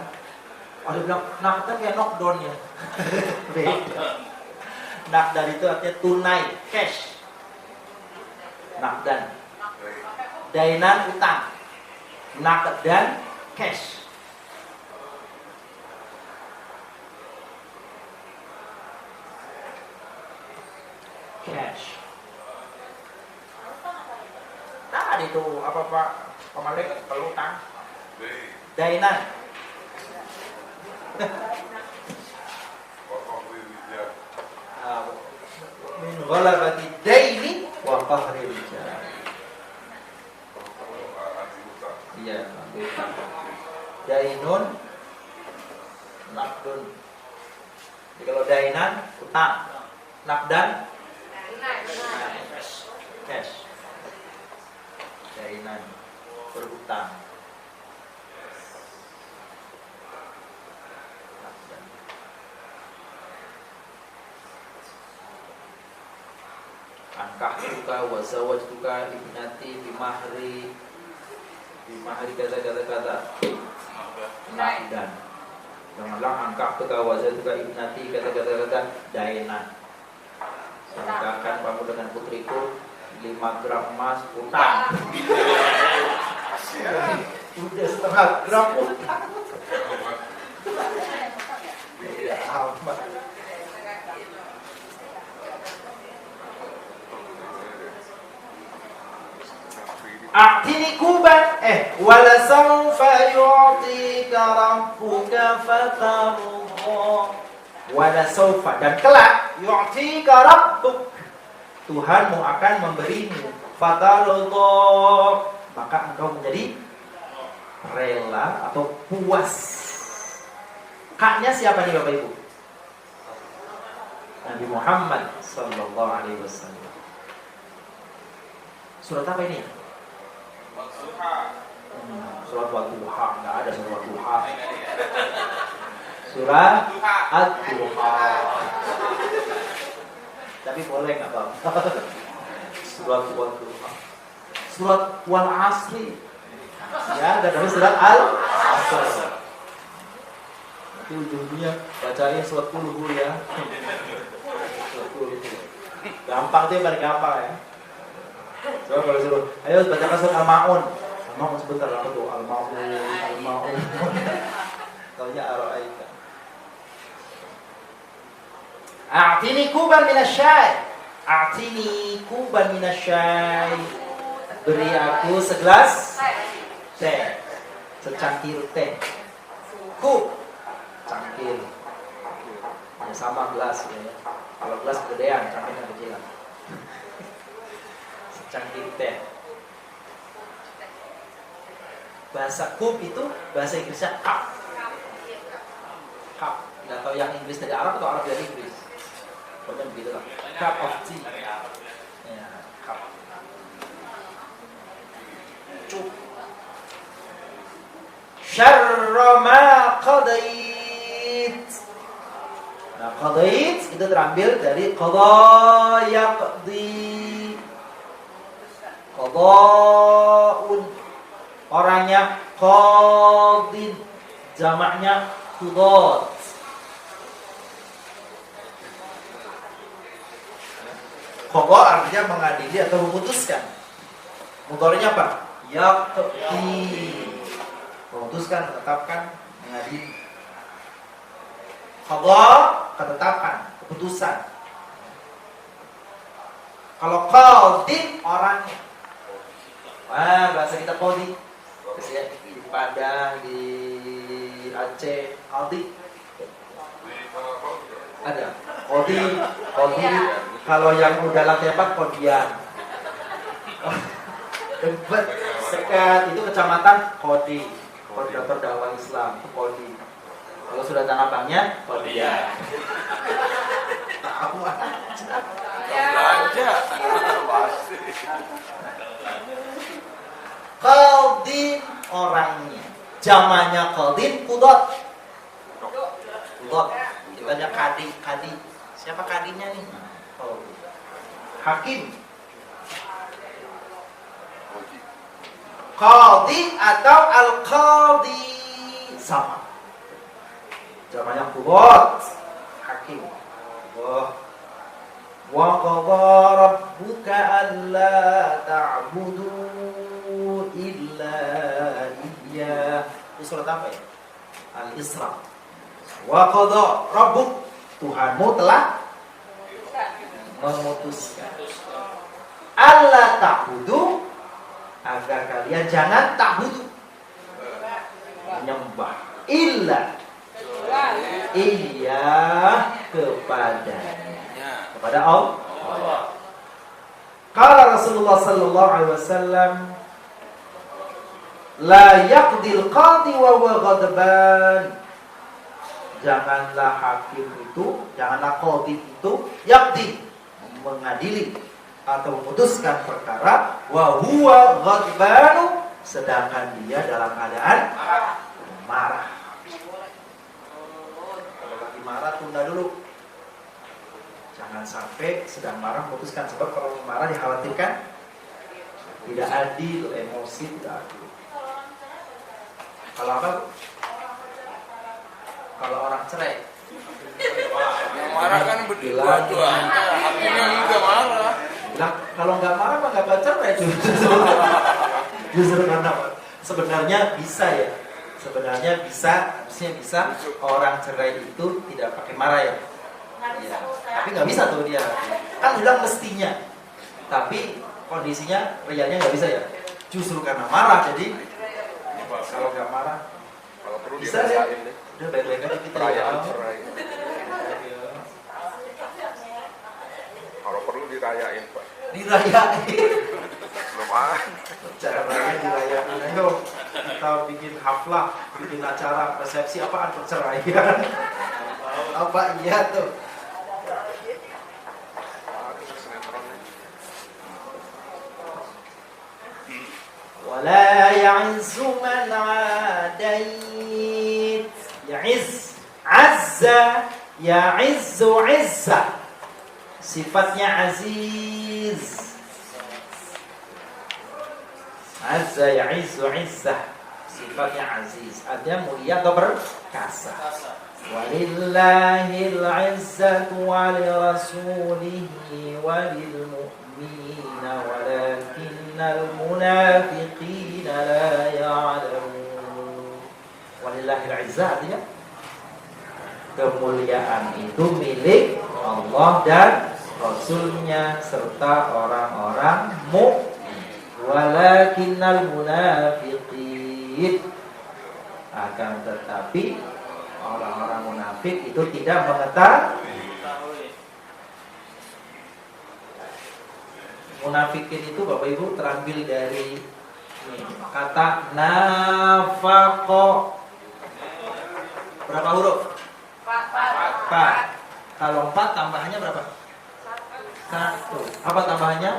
Oh, dia bilang nakdan kayak knockdown ya. Beda. Nakdan itu artinya tunai, cash. Nakdan. Dainan utang. Nakdan cash. Cash. Tadi itu apa Pak Pemalik kalau utang? Dainan. Min ghalabati daini wa qahri rijal. Iya, utang. Dainun nakdun. Jadi kalau dainan utang, nakdan cash. Dainan berhutang. Nakdan. Ankahtuka wa zawajtuka ibnati bimahri kata nakdan. Janganlah ankahtuka wa zawajtuka ibnati kata dainan. Sangkakan kamu dengan putriku 5 gram emas utang. Udah setengah gram utang. Ya amat. A'tini kuban wala sawfa yu'tika rabbuka fatarudha. Wala sawfa, dan kelak yu'tika rabbuk, Tuhanmu akan memberimu fatarudha, maka engkau menjadi rela atau puas. Kaknya siapa nih Bapak Ibu? Nabi Muhammad sallallahu alaihi wasallam. Surat apa ini? Surat Wadduha. Enggak ada surat Wadduha. Surat Ad-Duha. Tapi boleh enggak apa-apa. Surat Wadduha. Surat Wal Asri. Ya, ada namanya surat Al-Asr. Nanti ujungnya bacain surat Qul ya. Surat Qul. Gampang tuh, paling gampang ya. Coba kalau suruh, ayo bacakan surat Al-Ma'un. Al-Ma'un sebentar, apa tuh? Al-Ma'un. Taunya Ar-Ra'aita. A'tini kuban minasyai. A'tini kuban minasyai. Beri aku segelas teh. Secangkir teh. Kub. Cangkir. Ya, sama gelas ya. Kalau gelas gedean, cangkirnya kecilan. Secangkir teh. Bahasa kub itu bahasa Inggrisnya cup. Cup. Nggak tahu yang Inggris dari Arab atau Arab dari Inggris. Pokoknya begitu lah. Cup of tea. Ya, cup. Cup. Syarra ma qadait. Nah, qadait itu terambil dari qada yaqdi. Qadaun, orangnya qadin, jamaknya qudat. Qada artinya mengadili atau memutuskan. Mudhari'nya apa? Yaqdi, memutuskan, menetapkan, mengadili. Qada, ketetapan, keputusan. Kalau qadin orangnya. Wah, bahasa kita qadi. Biasanya di Padang, di Aceh, qadi. Ada. Qadi. Kalau yang udah lantai 4 qadian. Debat sekat itu kecamatan qadi. Koordinator dakwah Islam itu qadi. Kalau sudah tanah abangnya qadian. Tahu aja. Qadin orangnya, jamannya qadin qudat. Qudat, ditanya kadi. Siapa kadinya nih? Oh. Hakim. Qadi atau al-qadi sama. Jamannya qudat, hakim. Wa qadha rabbuka alla ta'budu illa iyyah. Itu surat apa ya? Al-Isra. Wa qadha rabbuk, Tuhanmu telah memutuskan alla ta'budu, agar kalian jangan ta'budu, menyembah, illa iya kepada Allah. Kala Rasulullah sallallahu alaihi wasallam, la yaqdil qadi wa huwa ghadban. Janganlah hakim itu, janganlah qadi itu yaqdi, mengadili atau memutuskan perkara wa huwa ghadban, sedangkan dia dalam keadaan marah. Kalau lagi marah tunda dulu. Jangan sampai sedang marah memutuskan, sebab kalau marah dikhawatirkan tidak adil, emosi tidak adil. Kalau apa? Kalau orang cerai. Yang marah kan berdua-dua. Hakimnya juga marah. Bilang kalau nggak marah mah nggak cerai justru karena sebenarnya bisa ya. Sebenarnya harusnya bisa orang cerai itu tidak pakai marah ya. Ya. Tapi nggak bisa tuh dia. Kan bilang mestinya. Tapi kondisinya realnya nggak bisa ya. Justru karena marah jadi kalau nggak marah Kalau perlu bisa ya. Udah baik-baik aja kita ya. Kalau perlu dirayain, Pak. Dirayain. Belum ada. Caranya dirayain. Ayo kita bikin haflah, bikin acara resepsi apaan perceraian. Apa iya tuh? Wala ya'izzu man 'adait. Ya'iz, azza, ya'izzu 'izza. Sifatnya aziz. Azza ya'izzu 'izzah. Sifatnya aziz. Artinya mulia atau perkasa. Walillahil 'izzatu wa lirasulihi wa lil mu'minina walakinnal munafiqina la ya'lamun. Walillahil 'izzah artinya kemuliaan itu milik Allah dan Rasulnya serta orang-orang mukmin. Walakinnal munafiqin, akan tetapi orang-orang munafik itu tidak mengetahui. Munafikin itu Bapak Ibu terambil dari kata nafaqo. Berapa huruf? 4. Kalau 4 tambahannya berapa? 1. Apa tambahannya?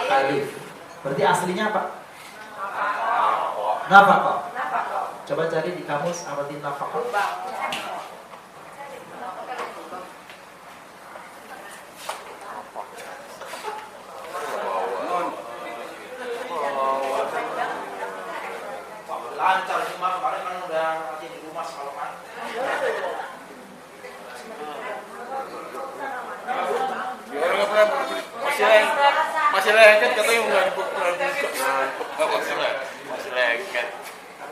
Alif. Berarti aslinya apa? Nafaqo. Coba cari di kamus arti nafaqo. lancar ini mah kemarin kan udah latihan di rumah semalaman. Masih lengket katanya nggak pernah buka. Masih lengket.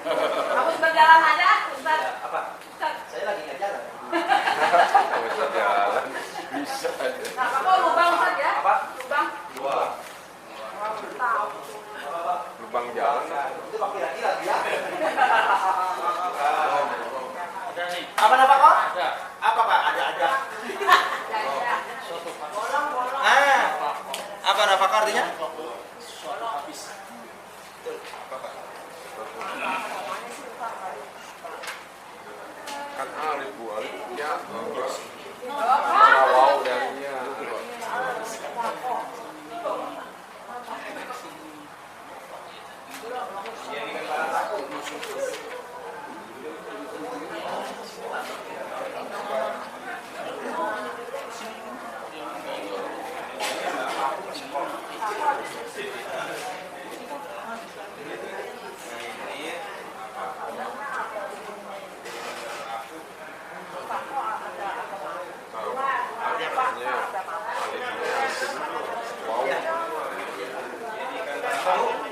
Aku berjalan aja, Ustaz. Apa? Saya lagi nggak jalan. Bisa jalan. Bisa. Nah, kamu lubang Ustaz ya? Apa? Lubang. Dua. Tahu. Lubang jalan. Itu pakai lagi ya. Apa nama kok? Apa Pak? Ada. Apa nama kok artinya? Kan alif bu, alifnya wow darinya.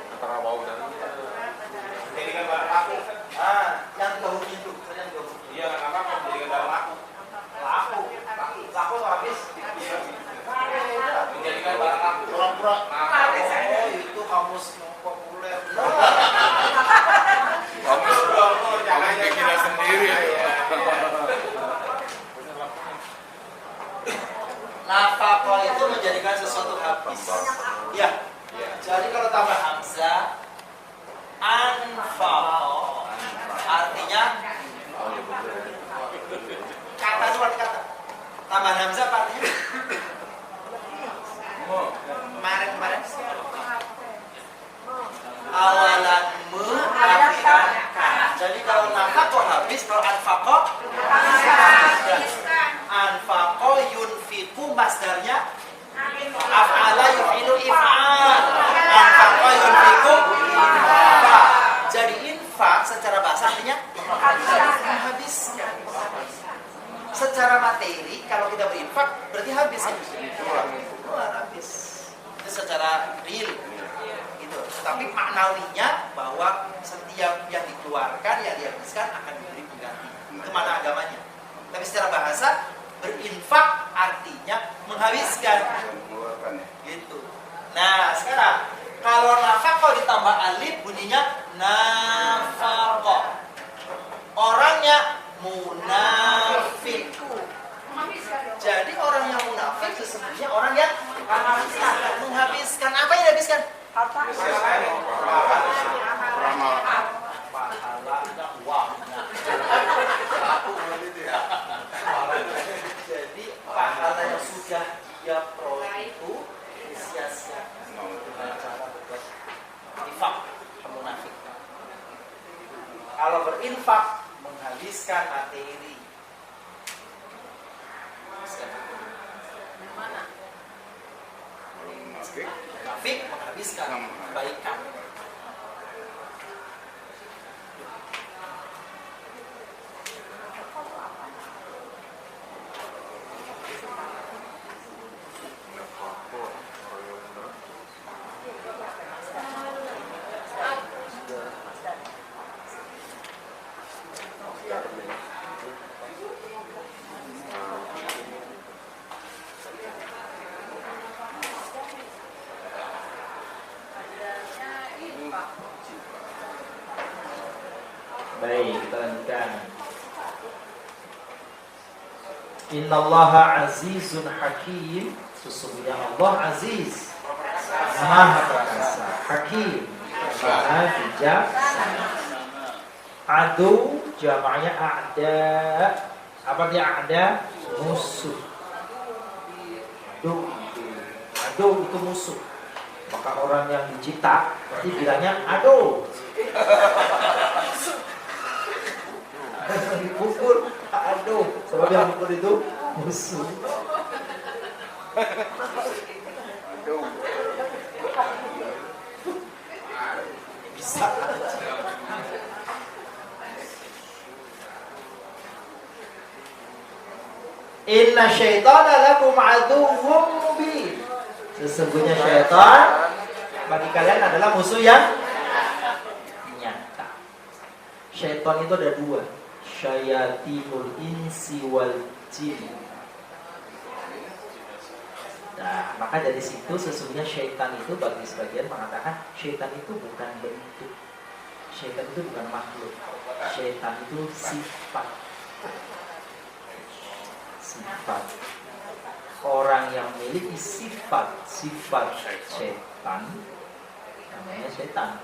Antara wow dan Jadikan barang laku. Yang dahulu itu, yang dahulu. iya apa menjadikan barang laku. Laku tuh habis. Menjadikan barang laku. Pura-pura. Oh, itu kamus populer. Kamu bikinnya sendiri. Nafaqah itu menjadikan sesuatu habis. Ya. Jadi kalau tambah hamzah, anfaqah artinya kata itu arti kata. Tambah hamzah apa artinya? Kemarin. Awalan mengafikan. Jadi kalau nafaqah habis, kalau anfaqah anfaqah yunfiqu masdarnya af'ala yufilu if'al. Anfaqah yunfiqu infaq. Jadi infak secara bahasa artinya menghabiskan. Secara materi kalau kita berinfak berarti habis. Keluar habis. Itu secara real. Gitu. Tapi maknawinya bahwa setiap yang dikeluarkan, yang dihabiskan akan diberi pengganti. Itu mana agamanya. Tapi secara bahasa berinfak artinya menghabiskan. Gitu. Nah, sekarang kalau nafaqah ditambah alif bunyinya nafaqah. Orangnya munafik. Jadi orang yang munafik sesungguhnya orang yang menghabiskan. Apa yang dihabiskan? Harta. Pahalanya uangnya. Jadi pahala yang sudah dia peroleh itu disia-siakan dengan cara berbuat infak. Munafik. Kalau berinfak menghabiskan materi. Munafik menghabiskan kebaikan. Baik, kita lanjutkan. Innallaha azizun hakim. Sesungguhnya Allah aziz, maha perkasa, hakim, maha bijaksana. Adu jamaknya ada. Apa dia ada? Musuh. Adu itu musuh. Maka orang yang dicipta berarti bilangnya adu. Dipukul, aduh, sebab yang pukul itu musuh. Bisa. Inna syaitana lakum aduwwum mubin. Sesungguhnya syaitan bagi kalian adalah musuh yang nyata. Syaitan itu ada dua, syayatinul insi wal jin. Nah, maka dari situ sesungguhnya syaitan itu bagi sebagian mengatakan syaitan itu bukan bentuk, syaitan itu bukan makhluk, syaitan itu sifat. Sifat. Orang yang memiliki sifat syaitan namanya syaitan.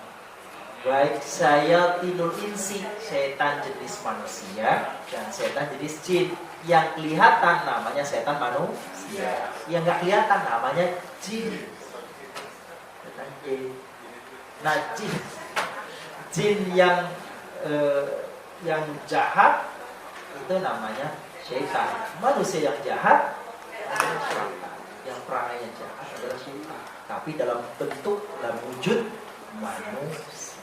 Baik syayatinul insi, syaitan jenis manusia, dan syaitan jenis jin. Yang kelihatan namanya syaitan manusia, yang nggak kelihatan namanya jin. Nah, jin yang jahat itu namanya syaitan. Manusia yang jahat adalah syaitan. Yang perangainya jahat adalah syaitan, tapi dalam bentuk, dalam wujud manusia.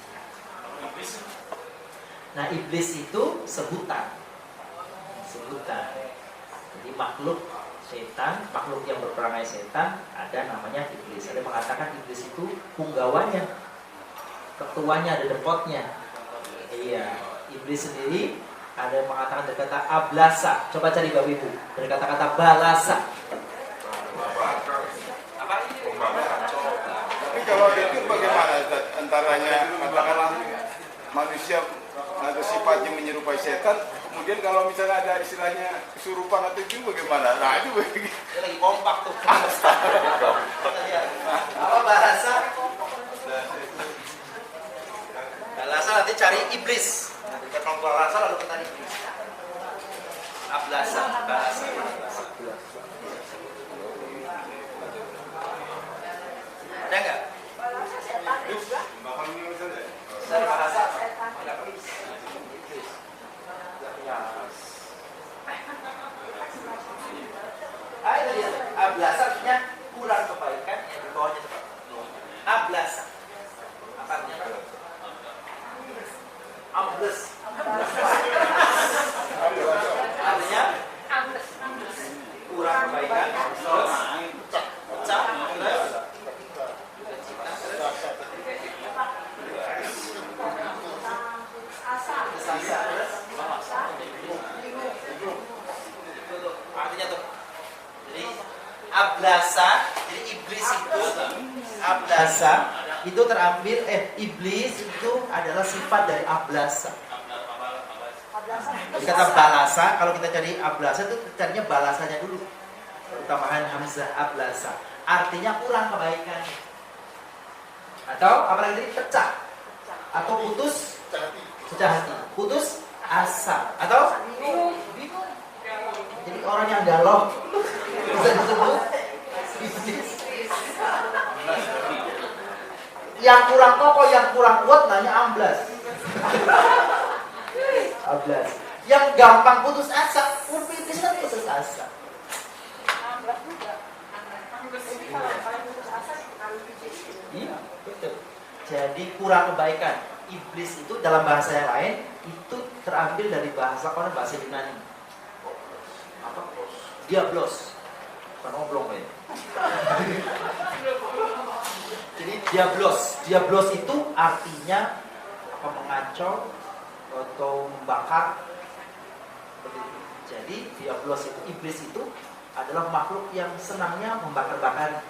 Nah, iblis itu sebutan. Jadi makhluk setan, makhluk yang berperangai setan, ada namanya iblis. Ada mengatakan iblis itu punggawanya, ketuanya, ada depotnya. Iya, iblis sendiri ada yang mengatakan dari kata ablasa. Coba cari Bapak Ibu, dari kata-kata balasa. Tapi kalau itu bagaimana antaranya katakanlah manusia ada sifatnya menyerupai setan, kemudian kalau misalnya ada istilahnya kesurupan atau itu bagaimana? Nah itu Dia lagi kompak tuh. Apa bahasa? Balasa nanti cari iblis. Nanti kita balasa lalu kita iblis. Ablasa, balasa. Ada nggak? Dari bahasa. Ayo lihat, ablasa artinya kurang kebaikan, yang di bawahnya cepat. Ablasa. Apa artinya? Ambles. Artinya kurang kebaikan, terus pecah, artinya tuh. Jadi ablasa, jadi iblis itu ablasa itu terambil iblis itu adalah sifat dari ablasa. Jadi kata balasa, kalau kita cari ablasa itu carinya balasanya dulu. Tambahan hamzah ablasa. Artinya kurang kebaikan. Atau apalagi tadi pecah atau putus pecah hati, putus asa atau bingung. Jadi orang yang galau bisa disebut iblis. Yang kurang kokoh, yang kurang kuat namanya amblas. Amblas. Yang gampang putus asa, iblis kan putus asa. Iya, betul. Jadi kurang kebaikan. Iblis itu dalam bahasa yang lain itu terambil dari bahasa Yunani. Apa? Diablos. Bukan oblong ya. Jadi diablos itu artinya apa, mengacau atau membakar. Jadi diablos itu, iblis itu adalah makhluk yang senangnya membakar-bakar,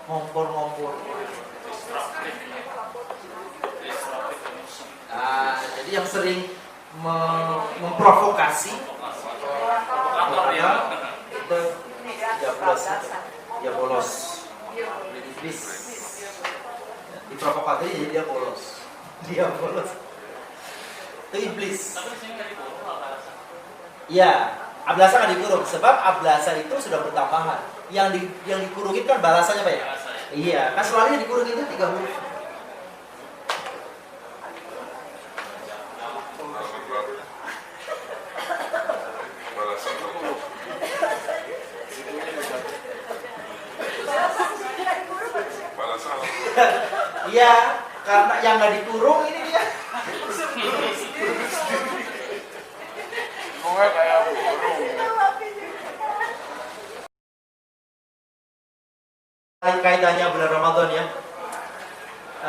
ngompor-ngompor. Jadi yang sering memprovokasi itu diabolos, iblis. Diprovokator jadi dia bolos. Itu iblis. Ya, ablasa nggak dikurung sebab ablasa itu sudah bertambahan. Yang dikurungin kan balasanya Pak ya? Iya, kan selalu yang dikurung itu 3 huruf. Iya, karena yang nggak dikurung ini dia. Pokoknya kayak burung. Kaidahnya bulan Ramadan ya.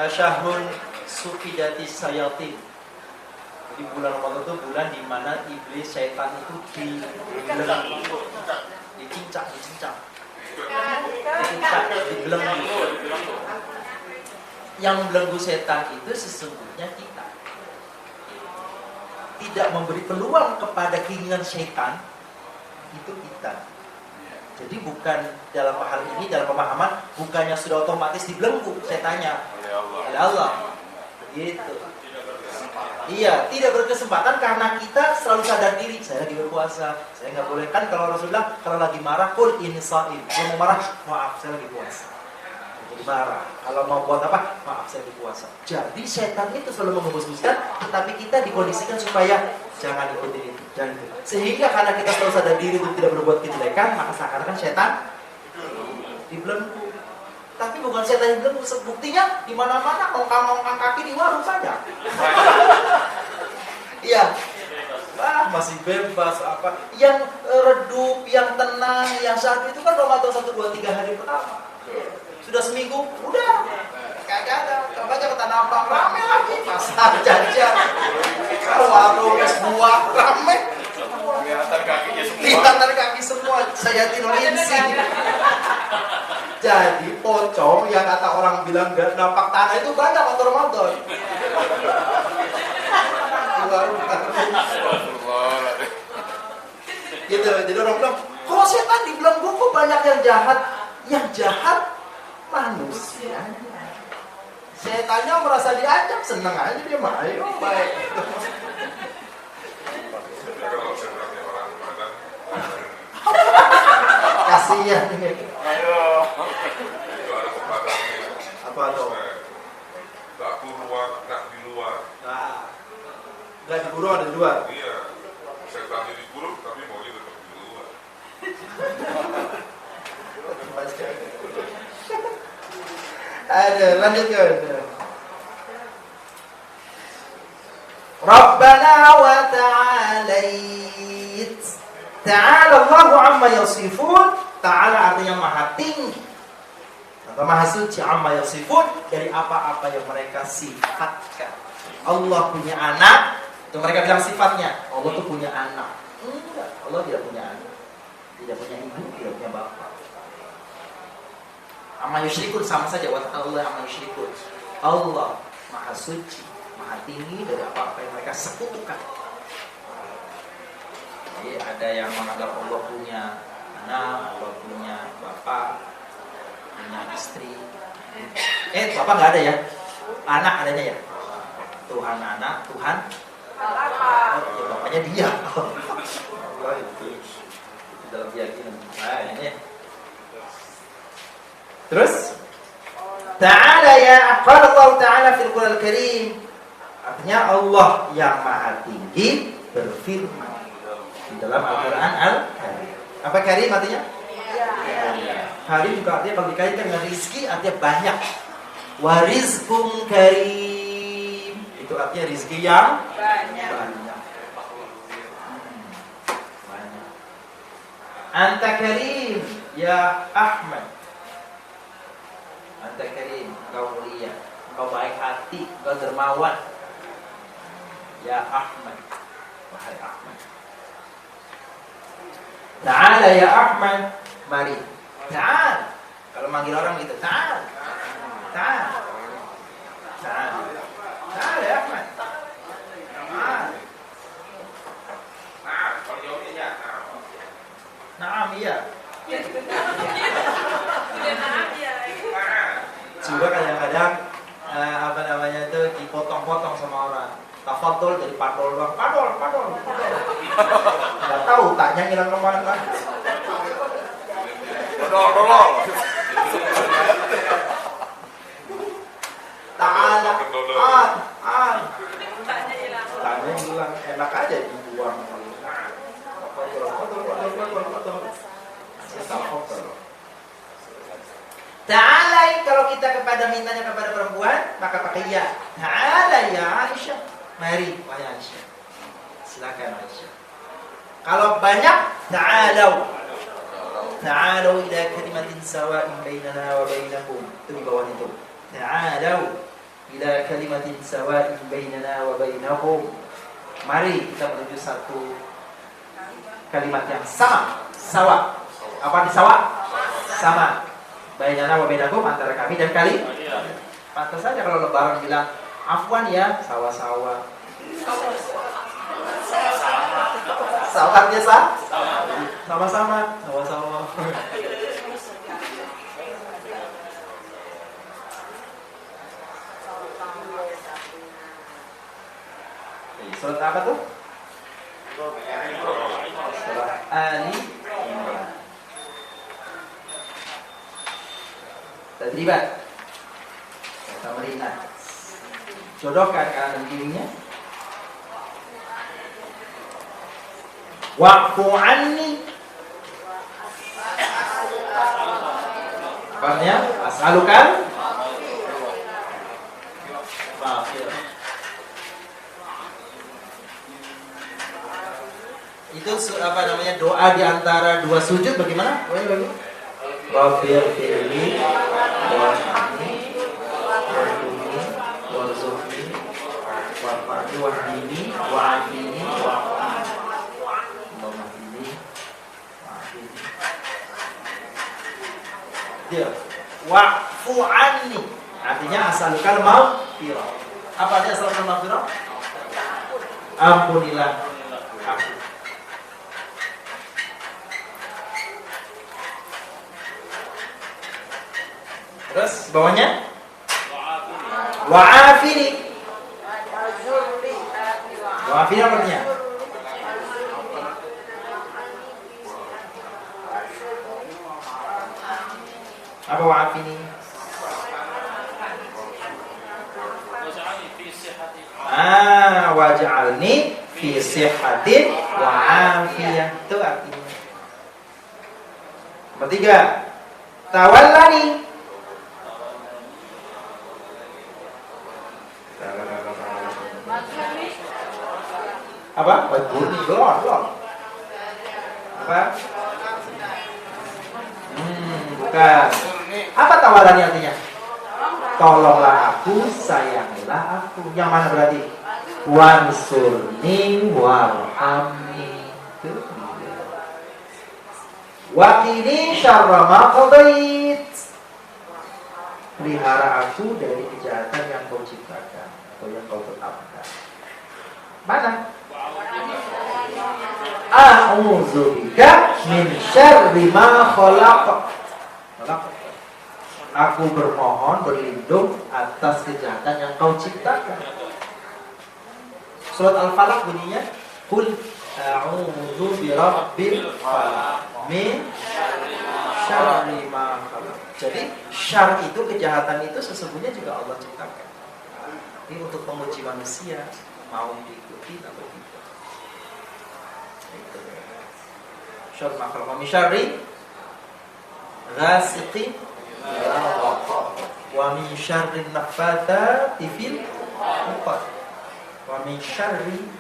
Syahrun sufidati sayatin. Jadi bulan Ramadan itu bulan di mana iblis syaitan itu dicincang, dibelenggu. Yang membelenggu setan itu sesungguhnya kita. Tidak memberi peluang kepada keinginan syaitan itu kita. Jadi bukan dalam hal ini, dalam pemahaman, bukannya sudah otomatis dibelenggu setannya oleh Allah. Gitu. Iya, tidak berkesempatan karena kita selalu sadar diri. Saya lagi berpuasa, saya nggak boleh. Kan kalau Rasulullah kalau lagi marah, kul ini saim. Kalau mau marah, maaf saya lagi puasa. Jadi marah. Kalau mau buat apa, maaf saya lagi puasa. Jadi setan itu selalu menghembus-hembuskan, tetapi kita dikondisikan supaya jangan ikutin itu. Jangan itu. Sehingga karena kita selalu sadar diri untuk tidak berbuat kejelekan, maka seakan-akan setan dibelenggu. Tapi bukan setan yang belenggu, buktinya di mana-mana ongkang-ongkang kaki di warung saja. Iya. Masih bebas apa? Yang redup, yang tenang, yang saat itu kan Ramadan 1, 2, 3 hari pertama. Sudah seminggu, udah kagak ada. Coba aja ke Tanah Abang rame lagi, pasar jajan, warung es buah rame. Kelihatan kaki semua. Saya tinulinsi. Jadi pocong yang kata orang bilang gak nampak tanah itu banyak waktu Ramadan. Gitu. Jadi orang bilang, kalau setan dibelenggu kok banyak yang jahat. Yang jahat manusia. Setannya merasa diajak, seneng aja dia mah. Ayo baik. Kasihan ini. Ayo. Apa tuh? Tak keluar, tak di luar. Nah, nggak diburu ada di luar. Iya, setannya dikurung tapi maunya tetap di luar. Ada, lanjutkan. Rabbana wa ta'alait. Ta'ala Allahu amma yasifun. Ta'ala artinya maha tinggi atau maha suci, amma yasifun, dari apa-apa yang mereka sifatkan. Allah punya anak, itu mereka bilang sifatnya. Allah tuh punya anak. Enggak, Allah tidak punya anak. Tidak punya ibu, tidak punya bapak. Amma yusyrikun sama saja, wa ta'ala amma yusyrikun. Allah maha suci, maha tinggi dari apa-apa yang mereka sekutukan. Jadi ada yang menganggap Allah punya anak, Allah punya bapak, punya istri. Bapak nggak ada ya? Anak adanya ya? Tuhan anak, Tuhan ya, bapaknya dia. Allah itu dalam keyakinan. Nah, ini. Terus Ta'ala ya, qala Allah Ta'ala fil Qur'an Al-Karim. Artinya Allah yang maha tinggi berfirman di dalam Al-Quran Al-Karim. Apa karim artinya? Karim juga artinya kalau dikaitkan dengan rizki artinya banyak. Warizkum karim, itu artinya rizki yang banyak. Anta karim ya Ahmad. Anta karim, engkau mulia, engkau baik hati, engkau dermawan. Ya Ahmad, wahai Ahmad. Ta'ala ya Ahmad, mari. Ta'al. Kalau manggil orang gitu, ta'al. Ta'al. Ta'al. Ta'al ya Ahmad. Ta'al. Ta'al. Kalau jawabnya ya. Naam iya. Juga kadang-kadang apa namanya itu dipotong-potong sama orang. Tafadhol dari padol doang. Padol. Enggak tahu taknya ngilang kemana. Padol. Ta'ala. Taknya hilang. Enak aja dibuang. Ta'ala, kalau kita mintanya kepada perempuan, maka pakai ya. Ta'ala ya Aisyah. Mari, wahai Aisyah. Silakan Aisyah. Kalau banyak, ta'alau. Ta'alu ila kalimatin sawa'in bainana wa bainakum. Itu di bawah itu. Ta'alu ila kalimatin sawa'in bainana wa bainakum. Mari kita menuju satu kalimat yang sama. Sawa. Apa di sawa? Sama. Bainana wa bainakum, antara kami dan kalian. Pantas saja kalau lebaran bilang afwan ya, sawa-sawa. Sawa biasa? Sama-sama, sawa-sawa. Surat apa tuh? Surat Ali Imran. Tadribat. Tamrinat. Jodohkan kanan kirinya. Wa'fu anni. Apanya? As'alukan. Itu apa namanya, doa di antara dua sujud bagaimana? Rabbir firli warhamni warzuqni warfa'ni wahdini wa'afini wa'fu anni, artinya asalkan maghfirah. Apa artinya asalkan maghfirah? Ampunilah aku. Terus bawahnya wa'afini. Wa'afini apa artinya? Apa wa'afini? Waj'alni fi sihhatin wa afiyah. Itu artinya. Nomor 3. Tawallani. Apa? Waj'alni belum. Apa? Bukan. Apa tawarannya artinya? Tolonglah aku, sayangilah aku. Yang mana berarti? Wansurni warhamni. Waqini syarra ma qadait. Pelihara aku dari kejahatan yang kau ciptakan atau yang kau tetapkan. Mana? A'udzubika min syarri ma khalaq. Aku bermohon berlindung atas kejahatan yang kau ciptakan. Surat Al-Falaq bunyinya Qul a'udzu birabbil falaq min syarri ma khalaq. Jadi syar itu, kejahatan itu sesungguhnya juga Allah ciptakan. Ini untuk menguji manusia mau diikuti atau tidak. Itu. Syarri ma khalaq min syarri ghasiqin wa min syarri naffatsati fil 'uqad wa min syarri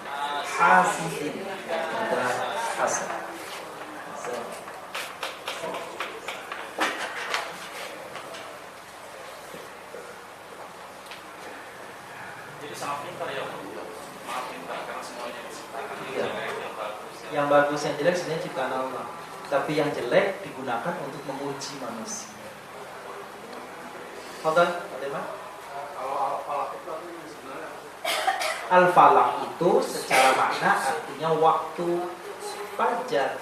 hasidin idza hasad. Jadi sangat pintar ya, maaf pintar karena semuanya diciptakan. Yang bagus yang jelek sebenarnya ciptaan Allah, tapi yang jelek digunakan untuk menguji manusia. Fadhal, bagaimana? Kalau Al-Falaq itu artinya sebenarnya Al-Falaq itu secara makna artinya waktu fajar.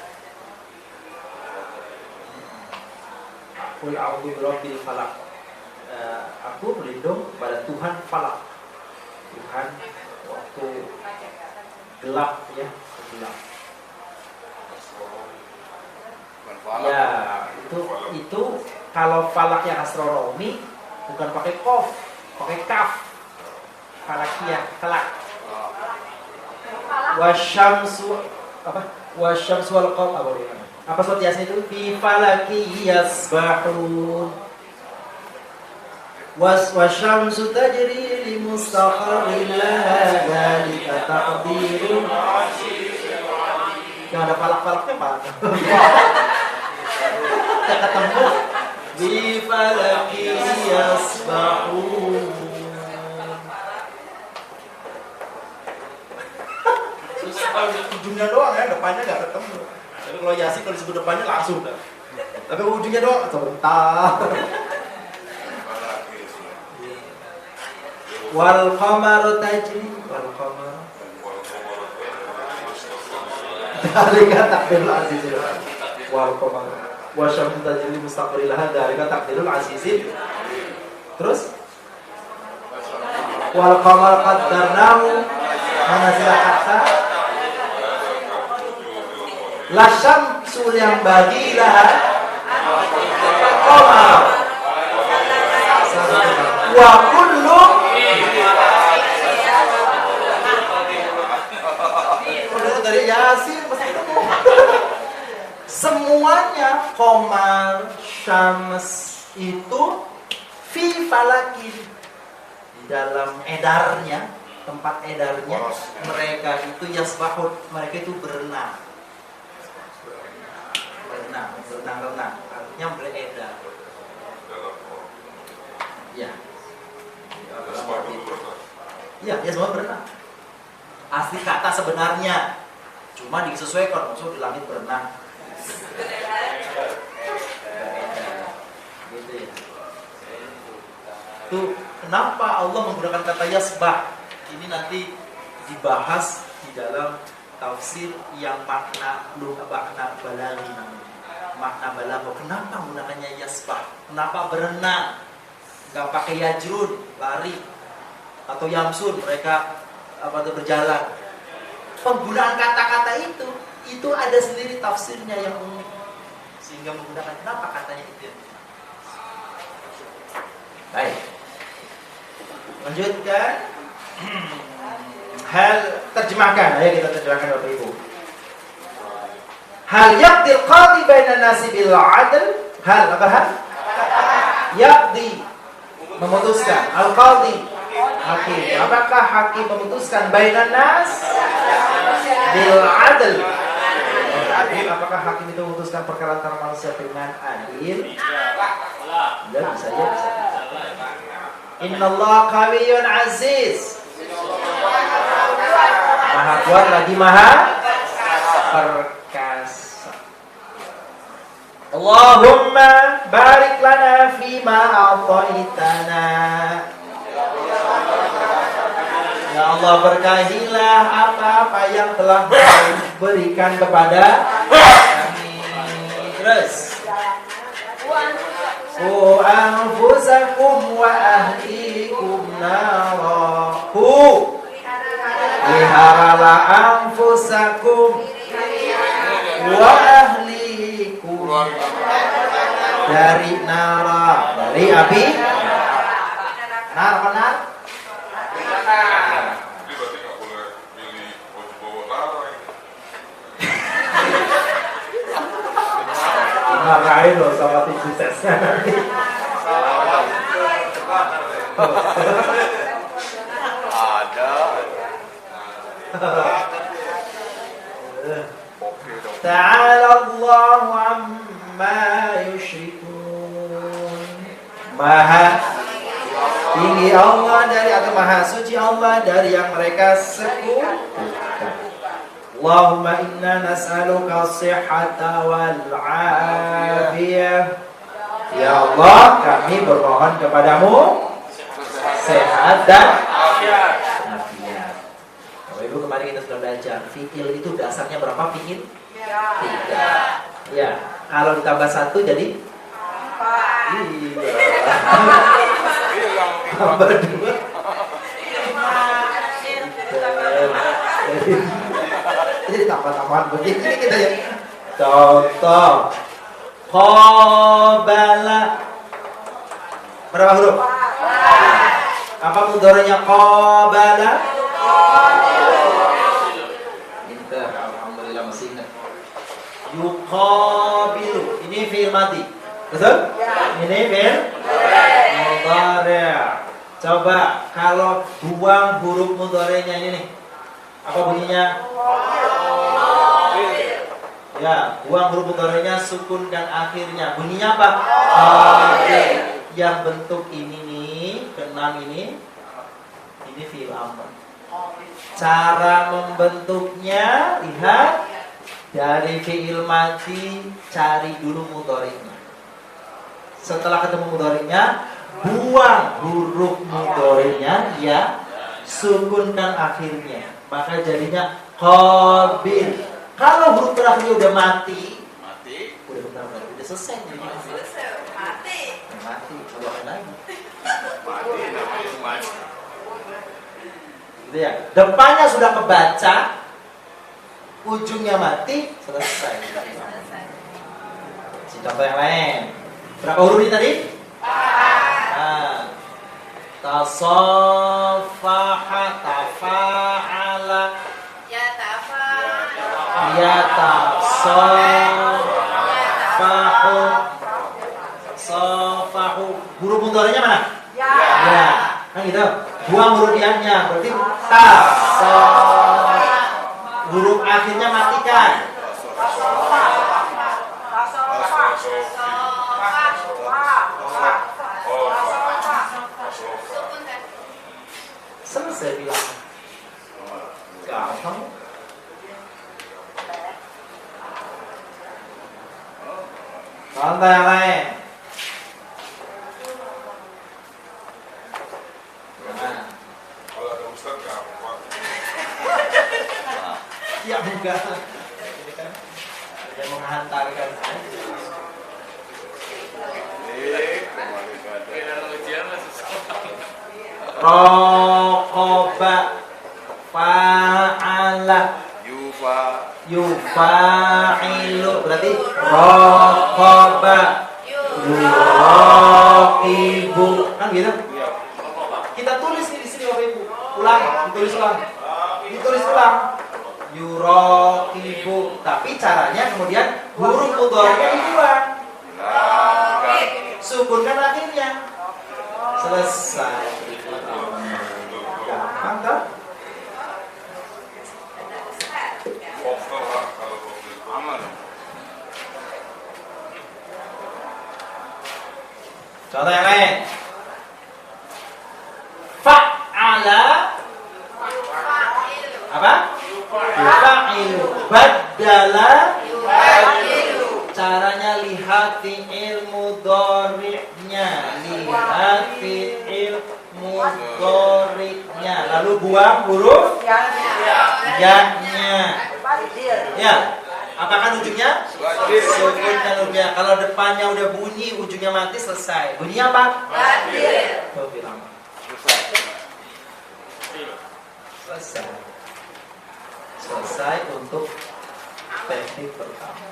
Qul a'udzu birabbil falaq. Aku berlindung pada Tuhan Falaq. Tuhan waktu gelap ya, gelap. Ya, itu kalau falak yang astronomi bukan pakai kof, pakai kaf. Falakiyah, kelak. Wasyamsu apa? Wasyamsu wal qamar apa surat Yasin itu? Fi falaki yasbahun. Wasyamsu tajri li mustaqarrin laha dzalika taqdirun. Yang ada falak-falaknya Pak. kita ketemu. Bifalaki yasbahun. Susah, ujungnya doang ya, depannya nggak ketemu. Tapi kalau Yasin kalau disebut depannya langsung dah. Tapi ujungnya doang, sebentar. Wal qamar tajri, wal qamar. Dalika takdirul azizil. Wal qamar. Wa syamsu tajri mustaqirri laha, dalika takdirul azizil. Terus wal qamar qaddarnahu manazila hatta la syamsu yang bagi laha qamar wa kullu dari Yasin pasti ketemu. Semuanya qamar syams itu fi falakin, di dalam edarnya, tempat edarnya mereka itu yasbahun, mereka itu berenang, artinya beredar. Ya, ya semua berenang. Asli kata sebenarnya, cuma disesuaikan, maksud di langit berenang. Gitu ya. Tuh, kenapa Allah menggunakan kata yasbah? Ini nanti dibahas di dalam tafsir yang makna balaghi namanya. Makna balagh. Kenapa menggunakannya yasbah? Kenapa berenang? Enggak pakai yajrun, lari, atau yamsun, mereka berjalan. Penggunaan kata-kata itu ada sendiri tafsirnya yang unik, sehingga menggunakan kenapa katanya itu. Baik, lanjutkan. Hal terjemahkan, ayo kita terjemahkan Bapak Ibu. Hal yaqdil qadi bainan nasi bil adl. Hal apa hal? Yaqdi, memutuskan. Al qadi, hakim. Apakah hakim memutuskan bainan nas bil adl? Apakah hakim itu memutuskan perkara antara manusia dengan adil? Ya, bisa ya, bisa. Innallaha qawiyyun aziz. Maha kuat lagi maha perkasa. Allahumma barik lana fima a'taitana. Ya Allah, berkahilah apa-apa yang telah berikan kepada kami. Terus Qu anfusakum wa ahlikum nara. Liharalah anfusakum wa ahlikum dari nara, dari api. Nar benar? Jadi berarti nggak boleh milih baju bawa lara ini. Marahin loh sama tim suksesnya nanti. Ta'ala Allahu amma yushrikun. Maha tinggi Allah dari, atau maha suci Allah dari yang mereka sekutukan. Allahumma inna nas'aluka as-sihhata wal 'afiyah. Ya Allah, kami bermohon kepadamu sehat dan afiat. Bapak Ibu, kemarin kita sudah belajar fi'il itu dasarnya berapa fi'il? 3. Ya, kalau ditambah 1 jadi 4. Iya. Tambah 2. Jadi tambah-tambahan begini kita ya. Contoh qabala. Berapa huruf? Apa mudhari'nya qabala? Pintar, alhamdulillah masih ingat. Yuqabilu. Ini fi'il madhi. Betul? Ini fi'il mudhari'. Coba kalau buang huruf mudhari'nya ini nih. Apa bunyinya? Ya, buang huruf mudhari'nya, sukunkan akhirnya. Bunyinya apa? Qabil. Yang bentuk ini nih, keenam ini fi'il amr. Cara membentuknya, lihat dari fi'il madi, cari dulu mudhari'nya. Setelah ketemu mudhari'nya, buang huruf mudhari'nya, ya, sukunkan akhirnya. Maka jadinya qabil. Kalau huruf terakhirnya udah mati, udah benar, udah selesai. Mati, coba lagi. Gitu ya. Depannya sudah kebaca, ujungnya mati, selesai. Contoh yang lain. Berapa huruf ini tadi? Nah, tasafaha, tafa'ala, yatasafahu, safahu. Huruf mudhari'nya mana? Ya. Kan gitu. Buang huruf yang-nya, berarti ta. Huruf akhirnya matikan. Selesai bilang. Gampang. Contoh yang lain. Kalau ada Ustaz nggak apa-apa. Ya bukan. Ini kan ada menghantarkan saja. Raqaba, fa'ala, yufa'ilu, berarti raqaba, yuraqibu, kan gitu? Kita tulis nih di sini Bapak Ibu. Ulang, ditulis ulang. Ditulis ulang. Yuraqibu. Tapi caranya kemudian huruf mudhari'nya dibuang. Sukunkan akhirnya. Selesai. Gampang kan? Vokal lah kalau vokal itu. Aman. Contoh yang lain. Fa'ala, apa? Yufa'ilu. Badala. Caranya lihat fi'il mudhari'nya. Lihat fi'il mudhari'nya. Lalu buang huruf ya-nya. Ya. Apakah ujungnya? Sukunkan hurufnya. Kalau depannya udah bunyi, ujungnya mati, selesai. Bunyinya apa? Tuh, bilang. Selesai. Selesai untuk teknik pertama.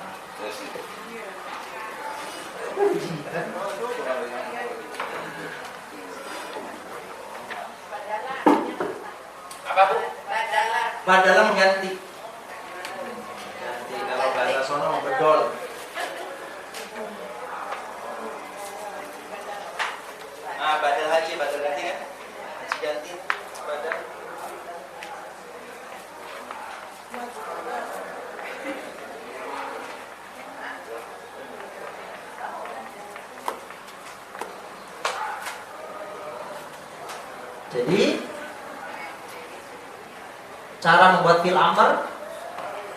Apa Bu? Badalah mengganti. Ganti kalau bahasa sono bedol. Ah, badal haji, badal ganti kan? Haji ganti, badal. Jadi cara membuat fi'il amr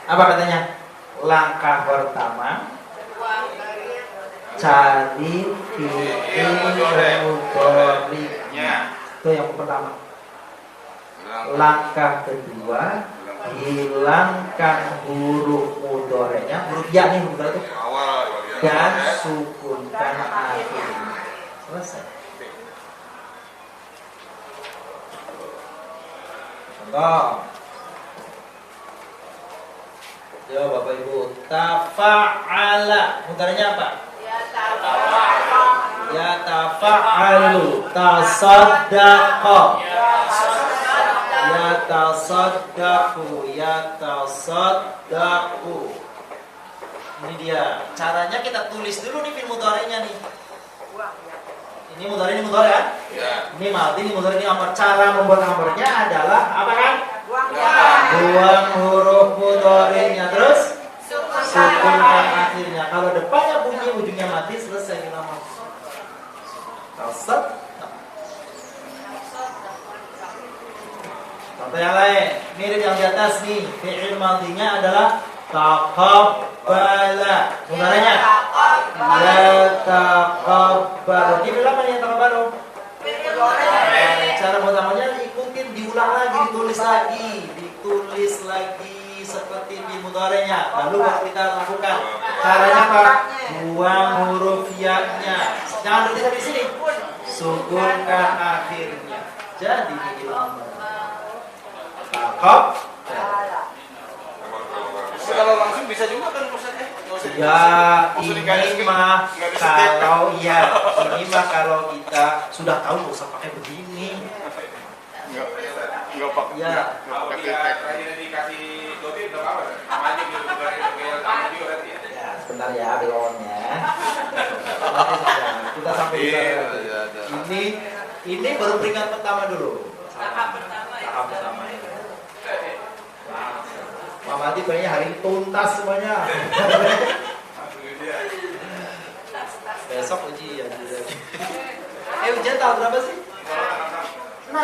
apa katanya? Langkah pertama, cari fi'il mudhari'nya. Itu yang pertama. Langkah kedua, hilangkan huruf mudhari'nya, huruf ya nih huruf itu, dan sukunkan akhirnya. Selesai. Contoh. Ya Bapak Ibu, tafa'ala, mudhari'nya apa? Ya tafa'alu, tasaddaqa, ya tasaddaqu, ya tasaddaqu. Ini dia. Caranya kita tulis dulu nih fi'il mudhari'nya nih. Ini mudhari, ini mudhari kan? Ya. Ini madhi, ini mudhari, ini amr. Cara membuat amrnya adalah apa kan? Buang huruf mudhari'nya, terus sukunkan Contoh yang lain, mirip yang di atas nih. Fi'il madhinya adalah taqabbala. Mudhari'nya yataqabbalu. Ini bilang apa nih taqabbalu? Cara pertamanya ikutin, diulang lagi, ditulis lagi seperti di mudhari'nya. Lalu baru kita lakukan. Caranya apa? Buang huruf ya-nya. Jangan berhenti di sini. Sukunkan akhirnya. Jadi fi'il amr. Taqab. Kalau langsung bisa juga kan Ustaz ya? Nggak usah Ya, dikasih- ini mah nggak disetir. ini mah kalau kita sudah tahu nggak usah pakai begini. Nggak pakai. Ya. Nggak pakai Terakhir dikasih dotir udah apa? Sama aja gitu, kayak sama juga berarti ya. Ya, sebentar ya belonnya. Kita sampai di sana. Iya. Ini baru peringkat pertama dulu. Tahap pertama ya. Tahap pertama ini. Pak Mati kayaknya hari ini tuntas semuanya. Besok ujian. Ujian tahun berapa sih? 6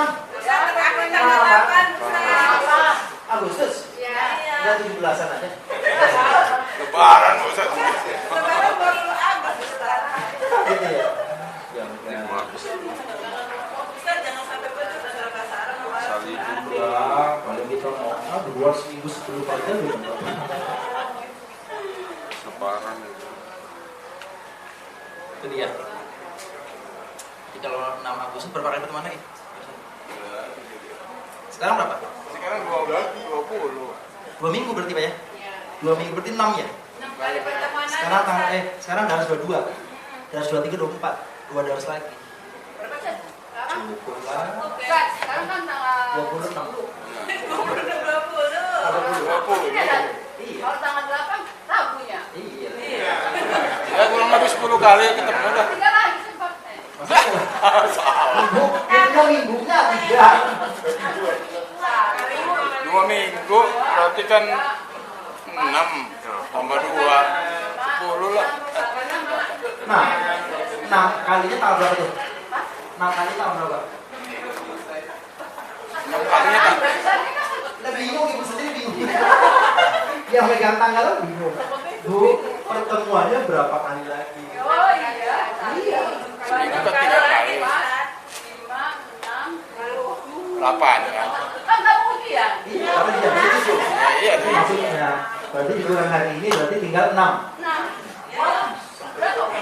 Ya, terakhir tanggal 8, Ustaz. Agustus. Iya. Udah 17-an aja. Lebaran Ustaz. Sekarang baru Agustus, Ustaz. Gitu ya. Yang Ustaz, jangan sampai putus dalam bahasa Arab. ya, paling kita mau dua seminggu 10 kali gitu. Lebaran. Itu dia. Jadi kalau 6 Agustus berapa kali ketemu lagi? Sekarang berapa? Sekarang 20. 2 minggu berarti Pak ya? 2 minggu berarti 6 ya? 6 kali pertemuan. Sekarang sekarang udah harus 22. Udah harus 23, 24. 2 harus lagi. Berapa, Ustaz? Sekarang? Cukup lah. Ustaz, sekarang kan tanggal 26. 20. Iya. Kalau tanggal 8, Rabunya. Iya. Ya kurang lebih 10 kali ketemu dah. 3 lagi sempat. Minggunya 3. 2 minggu berarti kan 6 tambah 2 10 lah. Nah, 6 kalinya tahun berapa tuh? 6 kali tahun berapa? 6 kalinya kan Udah bingung, ibu sendiri bingung. Yang megang tanggal kan bingung. Bu, pertemuannya berapa kali lagi? Oh iya. Iya. Seminggu kan 3 kali. 5, 6, 7. 8 kan. Kan kamu ujian. Iya, tapi dia begitu tuh. Iya. Itu maksudnya. Berarti dikurang hari ini berarti tinggal 6. 6. Ya. Berapa?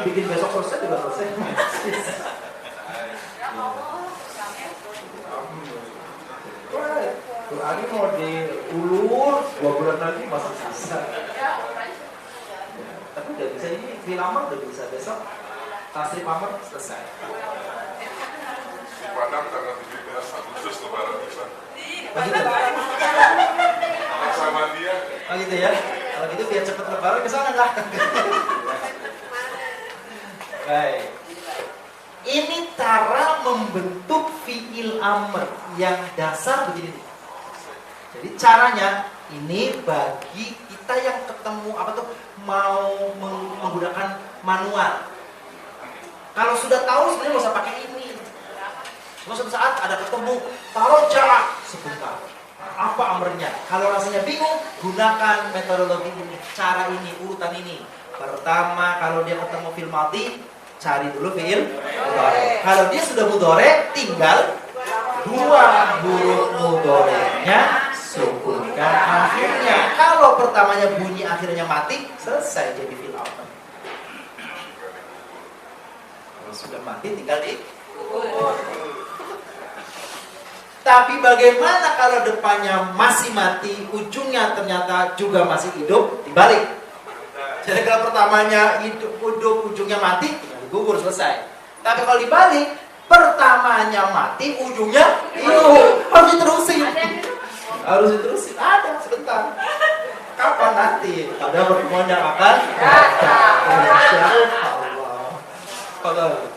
Bikin besok selesai juga selesai. Ya Allah. Quran mau diulur 2 bulan lagi masih bisa. Ya, Tapi udah bisa ini filamer udah bisa besok. Tasrif Amr selesai. Di Padang tanggal 17 Agustus lebaran bisa. Begitu. Sama dia. Oh gitu ya. Kalau gitu biar cepet lebaran ke sana lah. Baik. Ini cara membentuk fiil amr yang dasar begini. Jadi caranya ini bagi kita yang ketemu apa tuh mau menggunakan manual. Kalau sudah tahu sebenarnya nggak usah pakai ini. Cuma suatu saat ada ketemu taroja sebentar. Apa amrnya? Kalau rasanya bingung, gunakan metodologi ini, cara ini, urutan ini. Pertama, kalau dia ketemu fil madhi, cari dulu fiil mudhari. Kalau dia sudah mudhari, tinggal 2 huruf mudhari'nya sukunkan akhirnya. Kalau pertamanya bunyi akhirnya mati, selesai jadi fiil amr. Kalau sudah mati tinggal di. Tapi bagaimana kalau depannya masih mati, ujungnya ternyata juga masih hidup, dibalik. Jadi kalau pertamanya hidup, ujungnya mati, tinggal digugur selesai. Tapi kalau dibalik, pertamanya mati, ujungnya hidup, harus diterusin. Harus diterusin, ada sebentar. Kapan nanti? Pada pertemuan yang akan datang. Insya Allah.